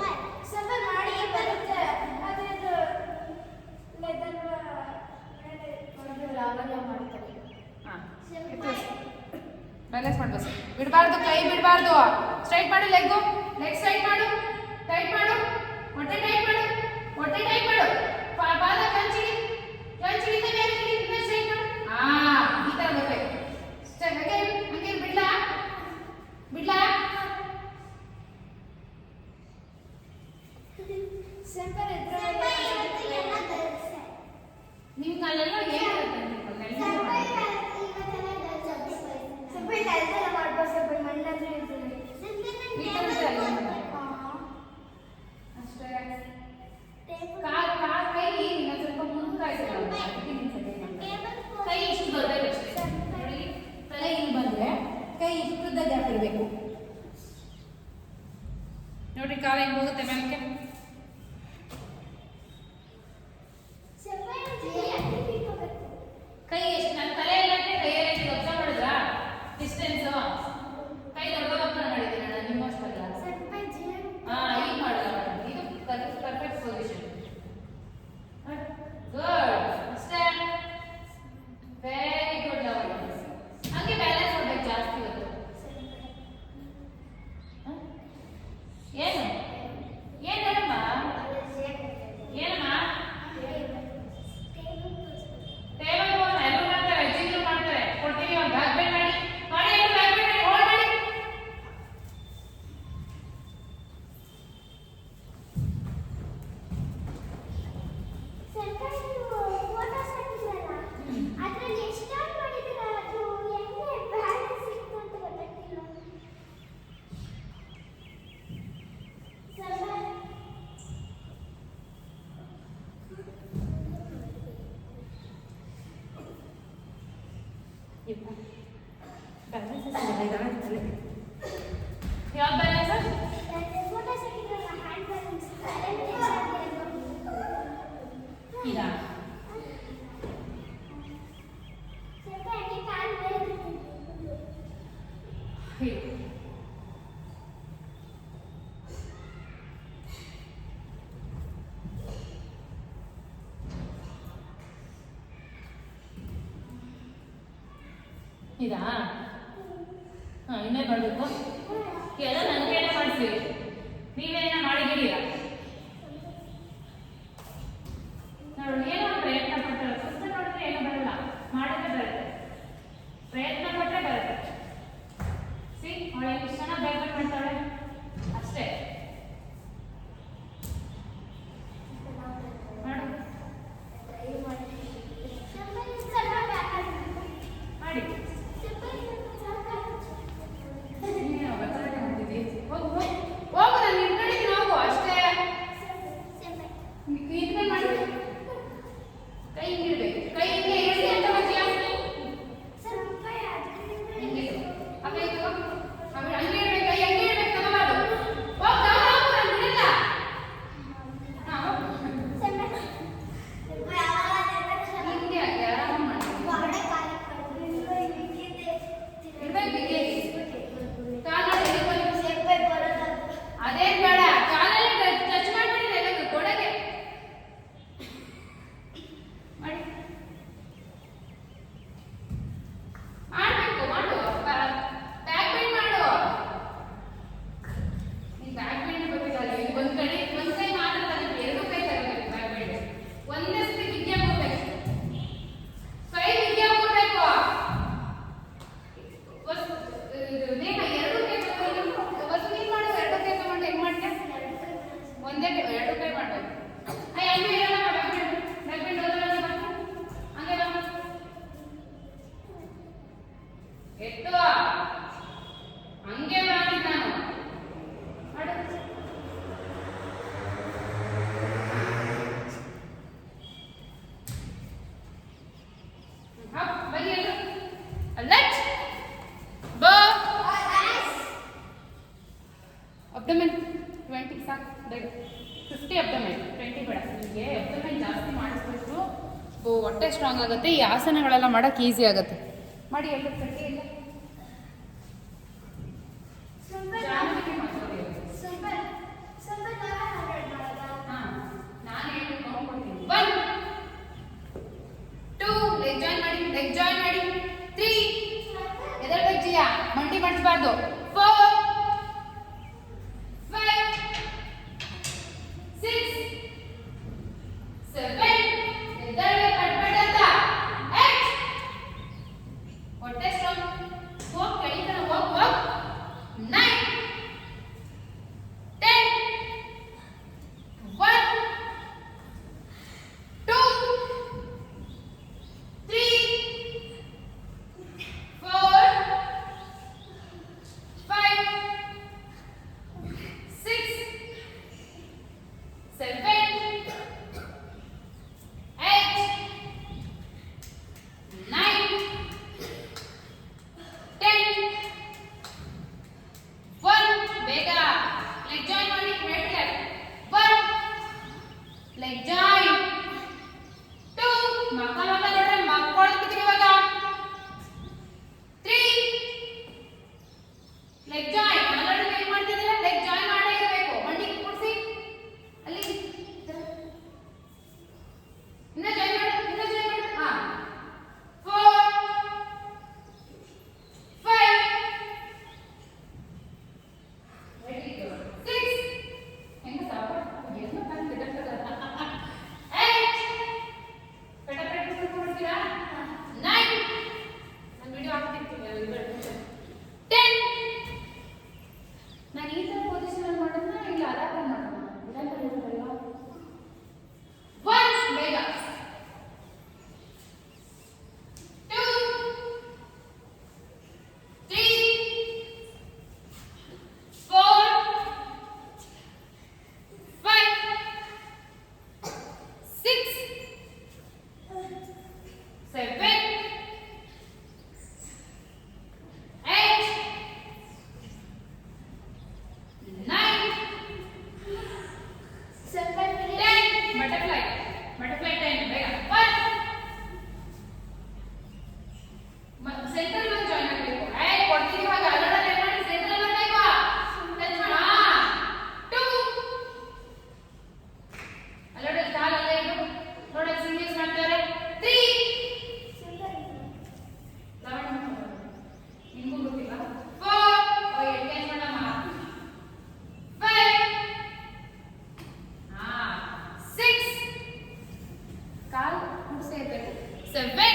ಬ್ಯಾಲೆನ್ಸ್ ಮಾಡಬೇಕು. ಬಿಡಬಾರ್ದು, ಕೈ ಬಿಡಬಾರ್ದು. ಸ್ಟ್ರೈಟ್ ಮಾಡು, ಲೆಗ್ಗು, ಲೆಗ್ ಸ್ಟ್ರೈಟ್ ಮಾಡು, ಟೈಟ್ ಮಾಡು, ಹೊಟ್ಟೆ ಟೈಟ್ ಮಾಡು, ಹೊಟ್ಟೆ ಟೈಟ್ ಮಾಡು. ಪಾದ ಕಂಚಿಡಿ, ಕಂಚಿಡಿಂದ ಮೇಲೆ ಇಡಿ, ಸ್ಟ್ರೈಟ್ ಮಾಡು. ಈ ಥರ ಬರಬೇಕು. ಹಂಗೆ ಹಂಗೆ ಬಿಡ್ಲಾ? ಬಿಡ್ಲಾ? ನಿಮ್ಮ ಕಾಲೆಲ್ಲ ಏನಿರುತ್ತೆ? ಅಷ್ಟೇ. ಕೈ ಇನ್ನೊಂದು ಸ್ವಲ್ಪ ಮುಂದಾಯ್ತು. ಕೈ ಇಷ್ಟು ದೊಡ್ಡದಷ್ಟೇ ನೋಡಿ. ತಲೆ ಇಲ್ಲಿ ಬಂದ್ರೆ ಕೈ ಇಷ್ಟುದ್ದ ಗ್ಯಾಪ್ ಇರಬೇಕು ನೋಡಿ. ಕಾಲ ಹಿಂಗೆ ಹೋಗುತ್ತೆ ಮೇಲಕ್ಕೆ. ಕೈ ಎಷ್ಟು ನನ್ನ ತಲೆ ಇಲ್ಲ ಅಂದ್ರೆ ಕೈಯಲ್ಲಿ ಒತ್ತ ಮಾಡಿದ್ರ ಡಿಸ್ಟೆನ್ಸ್. ಕೈ ದೊಡ್ಡದಪ್ಪ ಮಾಡಿದ್ದೀನಿ ನಾನು, ನಿಮ್ಮಷ್ಟಲ್ಲ. ಈಗ ಮಾಡಲ್ಲ, ಇದು ಪರ್ಫೆಕ್ಟ್ ಪೊಸಿಷನ್. ಗುಡ್, ಅಷ್ಟೇ. Very good. ಹಂಗೆ ಬ್ಯಾಲೆನ್ಸ್ ಮಾಡ್ಬೇಕು ಜಾಸ್ತಿ ಇವತ್ತು. ಏನು ಏನಮ್ಮ ಏನಮ್ಮ ಟೇಬಲ್ ಫೋನ್ ಎಲ್ಲರೂ ಮಾಡ್ತಾರೆ, ಅಜ್ಜಿಗಳು ಮಾಡ್ತಾರೆ. ಕೊಡ್ತೀನಿ ಒಂದು ಬ್ಯಾಕ್ ಬೆಂಡ್ ಮಾಡಿ ಮಾಡಿ, ಎಲ್ಲರೂ ಬ್ಯಾಕ್ ಬೆಂಡ್ ಮಾಡಿ, ಹೋಲ್ಡ್ ಮಾಡಿ. ಯಾವ ಬ್ಯಾಲೆನ್ಸ್? ಇದಾ? ಇದಾ? ಹಾಂ, ಇನ್ನೇ ಮಾಡಬೇಕು. ಎಲ್ಲ ನನ್ನ ಕೈಲೇ ಮಾಡಿಸಿ, ನೀವೇನ ಮಾಡಿದ್ದೀರಾ ನೋಡಿ. ಏನೋ ಪ್ರಯತ್ನ ಪಟ್ಟರೆ ಸ್ವಲ್ಪ ನೋಡಿದ್ರೆ ಏನೋ ಬರಲ್ಲ, ಮಾಡಿದ್ರೆ ಬರುತ್ತೆ. ಪ್ರಯತ್ನ ಪಟ್ಟರೆ ಬರುತ್ತೆ. ಸಿ ಅವಳು ಎಷ್ಟು ಚೆನ್ನಾಗಿ ಬ್ಯಾಕ್ ಮಾಡ್ತಾಳೆ. ಅಷ್ಟೇ ಮಾಡು, ಮಾಡಿ. ಹೋಗು, ನಾನು ನಿಂತ್ಕೊಂಡಿದ್ದೀನಿ, ಹೋಗು ಅಷ್ಟೇ. ನಿಂತ್ಕೊಂಡು ಮಾಡಿ. ಹೊಟ್ಟೆ ಸ್ಟ್ರಾಂಗ್ ಆಗುತ್ತೆ. ಈ ಆಸನಗಳೆಲ್ಲ ಮಾಡೋಕ್ಕೆ ಈಸಿ ಆಗುತ್ತೆ. ಮಾಡಿ ಎಲ್ಲ ಕಟ್ಟಿ ಎಲ್ಲ ಜಾನುವಿಗೆ ಮಾತಾಡಿ. ನಾನು ಹೇಳಿ ನೋಡ್ಕೊಡ್ತೀನಿ. 1 2 ಲೆಗ್ ಜಾಯಿನ್ ಮಾಡಿ, ಲೆಗ್ ಜಾಯಿನ್ ಮಾಡಿ. 3 ಎದಳ್ಬೇಕು ಜಿಯಾ, ಮಂಡಿ ಮಾಡಿಸಬಾರ್ದು. 4 5 6 7 ಎದಳ್ಬೇಕು ಕಟ್ಬೇಡ ಅಂತ. 8 ಹೊಟ್ಟೆ ಸ್ಟ್ರಾಂಗ್. ಹೋಗ್ ಕೆಳಗಡೆ ಹೋಗ್. 9 10 1 2 3 4 5 6 7 8 9 10 1 ಬೇಗ ಲೆಗ್ ಜಾಯಿನ್ ಮಾಡಿ. Right leg 1 leg join. 2 ಮಕ್ಕ ನೋಡ್ರೆ ಮಕ್ಕೊಳ್ತಿದ್ರಿ ಇವಾಗ. 3 ಲೆಗ್ ಜಾಯಿನ್. ಆಲ್ರೆಡಿ ಏನ್ ಮಾಡ್ತಿದ್ದೀರಾ, ಲೆಗ್ ಜಾಯಿನ್ ಮಾಡೇ ಇರಬೇಕು. ಮಂಡಿ ಕೂಡಿಸಿ ಅಲ್ಲಿ ಇನ್ನ ಜಾಯಿನ್ ಮಾಡಿ. ಹಾ 4 5 ವೆರಿ ಗುಡ್. 6 ಹೆಂಗ ಸಾಪಾಡು ಏನು ಕಾಣ್ತಿದೆ 8 ಪೆಟ ಪ್ರಾಕ್ಟೀಸ್ ಮಾಡ್ತೀರಾ. 9 ನಾನು ವಿಡಿಯೋ ಹಾಕ್ತಿರ್ತೀನಿ. 10 ನಾನು ಈ ಥರ ಪೊಸಿಷನ್ ಮಾಡೋದನ್ನ ಇಲ್ಲ ಅದಾಪ ಮಾಡೋಣ. ಇರಲ್ಲ 1 ಬೇಗ 2 3 4 5 6 7 8 9 10 ಬಟರ್ಫ್ಲೈ 10 ಬೇಗ 1 ಸೆಂಟ್ರಲ್ ಬಂದು ಜಾಯಿನ್ ಆಗಬೇಕು. ಕೊಡ್ತೀನಿ ಇವಾಗ. ಅಲ್ಲೋಡ ಏನ್ ಮಾಡಿ ಸೆಂಟ್ರಲ್ ಬರಬೇಕು. ಟಚ್ ಮಾಡ. 2 ಅಲ್ಲೋಡ ಕಾಲ್ ಅಲ್ಲೇ ಇಡು. ನೋಡ ಸಿಂಗಲ್ಸ್ ಮಾಡ್ತಾರೆ. 3 ನಿಮಗೂ ಗೊತ್ತಿಲ್ಲ. 4 ಎಂಗೇಜ್ ಮಾಡಮ್ಮ. 5 6 ಕಾಲ್ ಕೂಡಿಸೇ ಇರಬೇಕು. 7